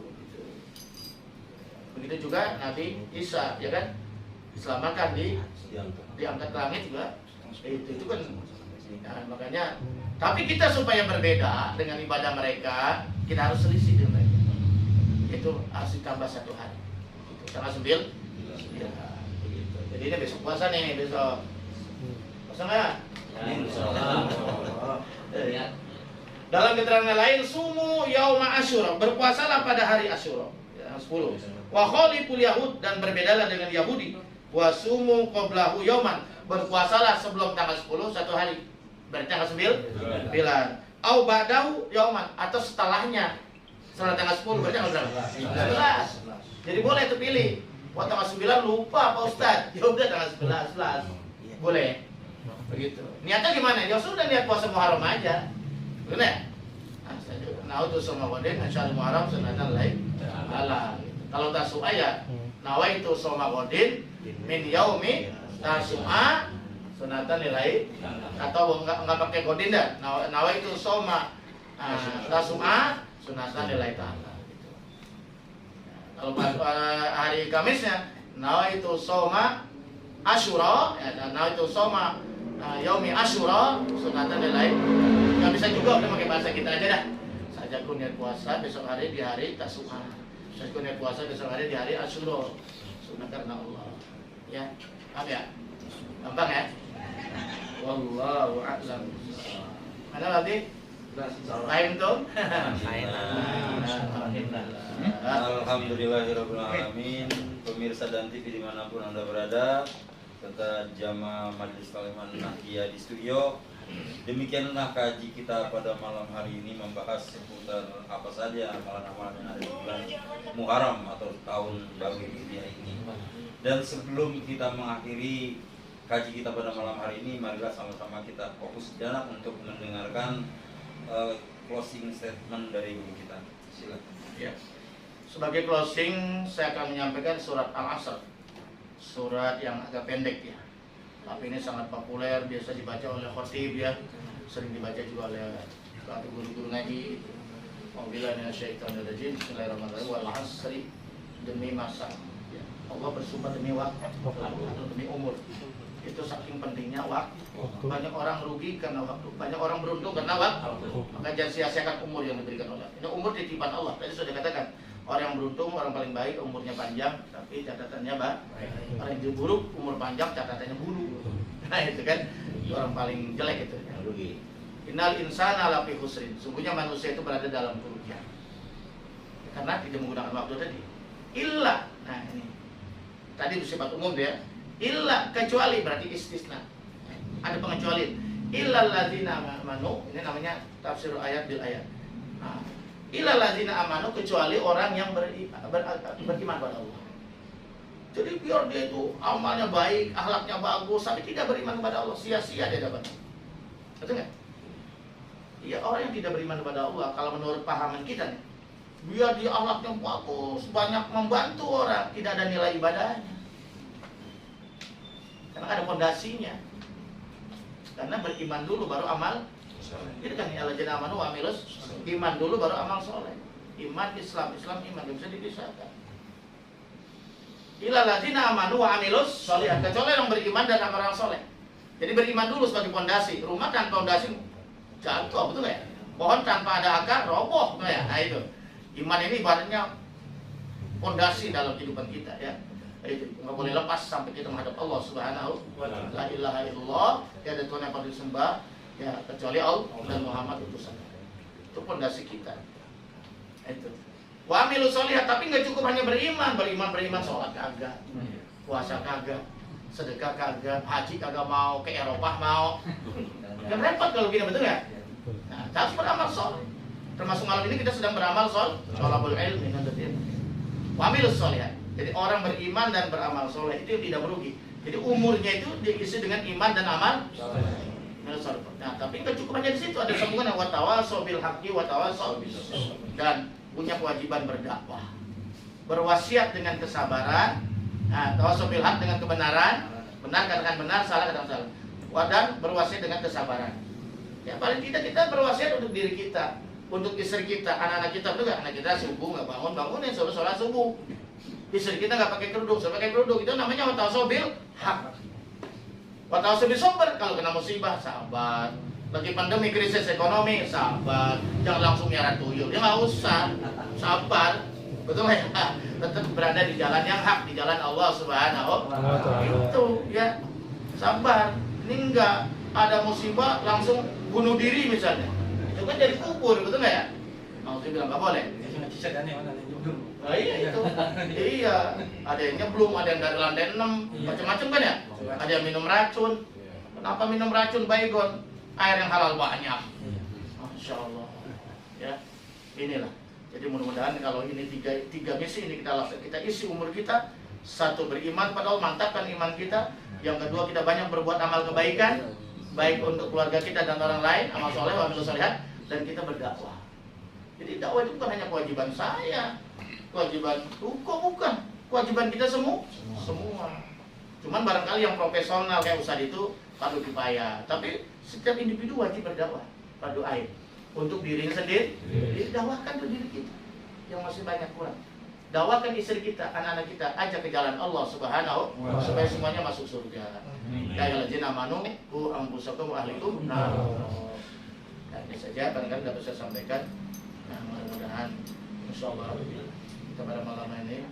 Begitu juga Nabi Isa, ya kan? Diselamatkan diangkat ke langit juga. Itu kan. Nah, makanya tapi kita supaya berbeda dengan ibadah mereka, kita harus selisih dengan mereka. Itu harus ditambah 1 hari. Itu tanggal 9. Ya, begitu. Jadi ini besok puasa nih, besok. Puasa enggak? Dalam keterangan lain, sumu yauma Asyura, berpuasalah pada hari Asyura, yang 10. Wa khaliful yahud, dan berbedalah dengan Yahudi. Wasumu qablahu yauman, berpuasalah sebelum tanggal 10 satu hari. Berarti tanggal 9. Au ba'dahu yauman, atau setelahnya. Setelah tanggal 10 berarti tanggal berapa? 11. Jadi boleh itu pilih. Wah tanggal 9 lupa Pak Ustaz. Ya udah tanggal 11. Boleh. Begitu. Niatnya gimana? Ya sudah niat puasa Muharram aja. Benar? Nah, itu sama wadin asyhadu Muharram sunatan lain. Ala. Kalau tasu'a ya nawaitu soma wadin min yaumi tasu'a sunatan nilai, atau enggak pakai godin dah. Nawaitu soma tasu'a sunatan nilai ta'ala gitu. Kalau hari Kamisnya nawaitu soma Asyura, ya, nawaitu soma yaumi Asyura sunatan nilai. Enggak bisa juga udah pakai bahasa kita aja dah. Sajaku niat puasa besok hari di hari Tasu'a. Sajaku niat puasa besok hari di hari Asyura. Sunnah karena Allah. Ya, paham ya? Gampang ya? Wallahu a'lam. Mana lagi? Paham tuh? Alhamdulillahirabbil alamin. Pemirsa dan TV dimanapun Anda berada, serta jamaah Majelis Kaliman Nahiyah di studio. Demikianlah kaji kita pada malam hari ini, membahas seputar apa saja amalan-amalan yang ada di bulan Muharram atau tahun baru Hijriah ini. Dan sebelum kita mengakhiri kaji kita pada malam hari ini, marilah sama-sama kita fokus sejenak untuk mendengarkan closing statement dari guru kita. Silakan. Ya. Sebagai closing, saya akan menyampaikan surat Al-Asr, surat yang agak pendek ya. Tapi ini sangat populer, biasa dibaca oleh khotib ya, sering dibaca juga oleh guru-guru ngaji. Wabillahi minasyaitonir rajim. Bismillahirrahmanirrahim. Wal 'asri, demi masa. Ya. Allah bersumpah demi waktu atau demi umur. Itu saking pentingnya waktu. Banyak orang rugi karena waktu, banyak orang beruntung karena waktu. Maka jangan sia-siakan umur yang diberikan Allah. Ini umur titipan Allah. Tadi sudah dikatakan, orang yang beruntung, orang paling baik, umurnya panjang, tapi catatannya baik. Orang yang buruk, umur panjang, catatannya buruk. Nah itu kan, itu orang paling jelek itu. Innal insana lafi khusrin. Sungguhnya manusia itu berada dalam kerugian. Karena tidak menggunakan waktu tadi. Illa, nah ini. Tadi bersifat umum dia. Illa, kecuali, berarti istisna. Ada pengecualian. Illa alladzina amanu. Ini namanya tafsir ayat bil ayat. Nah, illa alladzina amanu, kecuali orang yang beriman pada Allah. Jadi biar dia itu amalnya baik, akhlaknya bagus, tapi tidak beriman kepada Allah, sia-sia dia dapat. Betul nggak? Ya orang yang tidak beriman kepada Allah, kalau menurut pahaman kita nih, biar dia akhlaknya bagus, banyak membantu orang, tidak ada nilai ibadahnya. Karena ada fondasinya. Karena beriman dulu baru amal. Itu kan ya alladzina amanu wa amilus, iman dulu baru amal soleh. Iman Islam, Islam iman, tidak bisa dipisahkan. Illa alladzina amanu wa amilus sholihat, kecuali orang beriman dan amal soleh. Jadi beriman dulu sebagai fondasi. Rumah tanpa fondasi jatuh, betul ya? Pohon tanpa ada akar roboh, betul ya? Nah itu. Iman ini ibaratnya fondasi dalam kehidupan kita ya. Itu nggak boleh lepas sampai kita menghadap Allah Subhanahu wa ta'ala. La ilaha illallah, tiada Tuhan yang patut disembah ya kecuali Allah dan Muhammad utusan. Itu fondasi kita. Itu. Wa amilu sholihat, tapi nggak cukup hanya beriman, sholat kagak, puasa kagak, sedekah kagak, haji kagak mau, ke Eropa mau. Kan repot kalau gini, betul nggak? Nah, harus beramal soleh. Termasuk malam ini kita sedang beramal sholabul ilmi. Wa amilu sholihat. Jadi orang beriman dan beramal soleh itu tidak merugi. Jadi umurnya itu diisi dengan iman dan amal. Nah, tapi nggak cukup hanya di situ, ada sambungan wa tawasau bil haqqi wa tawasau bis sabr. Dan punya kewajiban berdakwah, berwasiat dengan kesabaran. Nah, tawasau bil haqq dengan kebenaran, benar katakan benar, salah katakan salah. Dan berwasiat dengan kesabaran. Ya paling tidak kita berwasiat untuk diri kita, untuk istri kita, anak-anak kita, betul nggak? Anak kita subuh nggak bangunin, suruh sholat subuh. Istri kita nggak pakai kerudung, suruh pakai kerudung. Itu namanya wa tawasau bil haqq. Wa tawasau bis sabr, kalau kena musibah sabar. Lagi pandemi krisis ekonomi sabar. Jangan langsung miara tuyul. Ya nggak usah. Sabar. Betul ya? Tetap berada di jalan yang hak, di jalan Allah Subhanahu wa ta'ala. Itu ya. Sabar. Ini enggak ada musibah langsung bunuh diri misalnya. Itu kan jadi kubur, betul nggak ya? Dia bilang nggak boleh. Nah, iya itu. Iya, ada yang nyeblung, ada yang dari lantai 6, macam-macam kan ya? Ada yang minum racun. Kenapa minum racun baygon? Air yang halal banyak. Masya Allah. Ya, inilah. Jadi mudah-mudahan kalau ini tiga misi ini kita isi umur kita. Satu, beriman pada Allah, mantapkan iman kita. Yang kedua, kita banyak berbuat amal kebaikan, baik untuk keluarga kita dan orang lain, amal soleh, amal solihat, dan kita berdakwah. Jadi dakwah itu bukan hanya kewajiban saya, kewajiban bukan, kewajiban kita semua. Cuman barangkali yang profesional kayak Ustadz itu fardu kifayah, tapi setiap individu wajib berdakwah, fardu ain untuk diri sendiri. Jadi dakwahkan ke diri kita yang masih banyak kurang. Dakwahkan istri kita, anak-anak kita, ajak ke jalan Allah Subhanahu supaya semuanya masuk surga. Ya ayyuhallazina amanu qu anfusakum wa ahlikum nar. Ini saja barangkali dapat saya sampaikan. Nah, mudah-mudahan insyaallah kita pada malam ini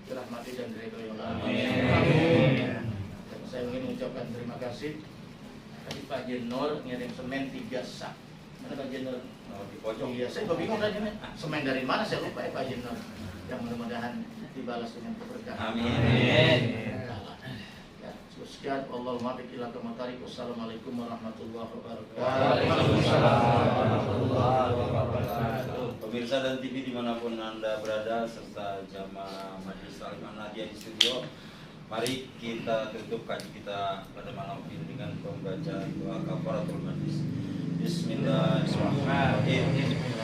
dirahmati dan diridhoi Allah. Amin. Dan saya ingin mengucapkan terima kasih tadi Pak Jenur ngirim semen 3 sak. Mana Pak Jenur? Di pojok. Iya, saya kok bingung tadi semen dari mana saya lupa ya Pak Jenur. Yang mudah-mudahan dibalas dengan keberkahan. Amin. Ya, sekian. Allahumma biqil lakum tariq. Wassalamualaikum warahmatullahi wabarakatuh. Waalaikumsalam warahmatullahi wabarakatuh. Pemirsa dan TV dimanapun Anda berada serta jamaah Majelis Taklim An-Nahdiyah di studio, mari kita tutup kaji kita pada malam ini dengan pembacaan doa kafaratul majlis. Bismillahirrahmanirrahim.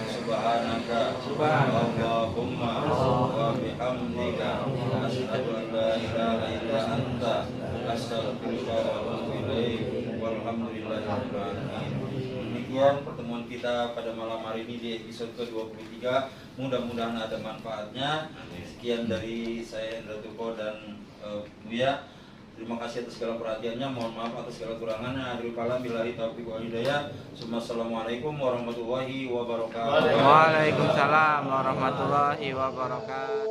Subhanaka Allahumma wa bihamdika asyhadu an la ilaha illa anta astaghfiruka wa atubu ilaik. Walhamdulillahirabbil alamin. Demikian pertemuan kita pada malam hari ini di episode ke-23. Mudah-mudahan ada manfaatnya. Sekian dari saya Indra Tuko dan Buya. Terima kasih atas segala perhatiannya. Mohon maaf atas segala kurangannya. Akhirul kalam billahi taufiq wal hidayah. Assalamualaikum warahmatullahi wabarakatuh. Waalaikumsalam warahmatullahi wabarakatuh.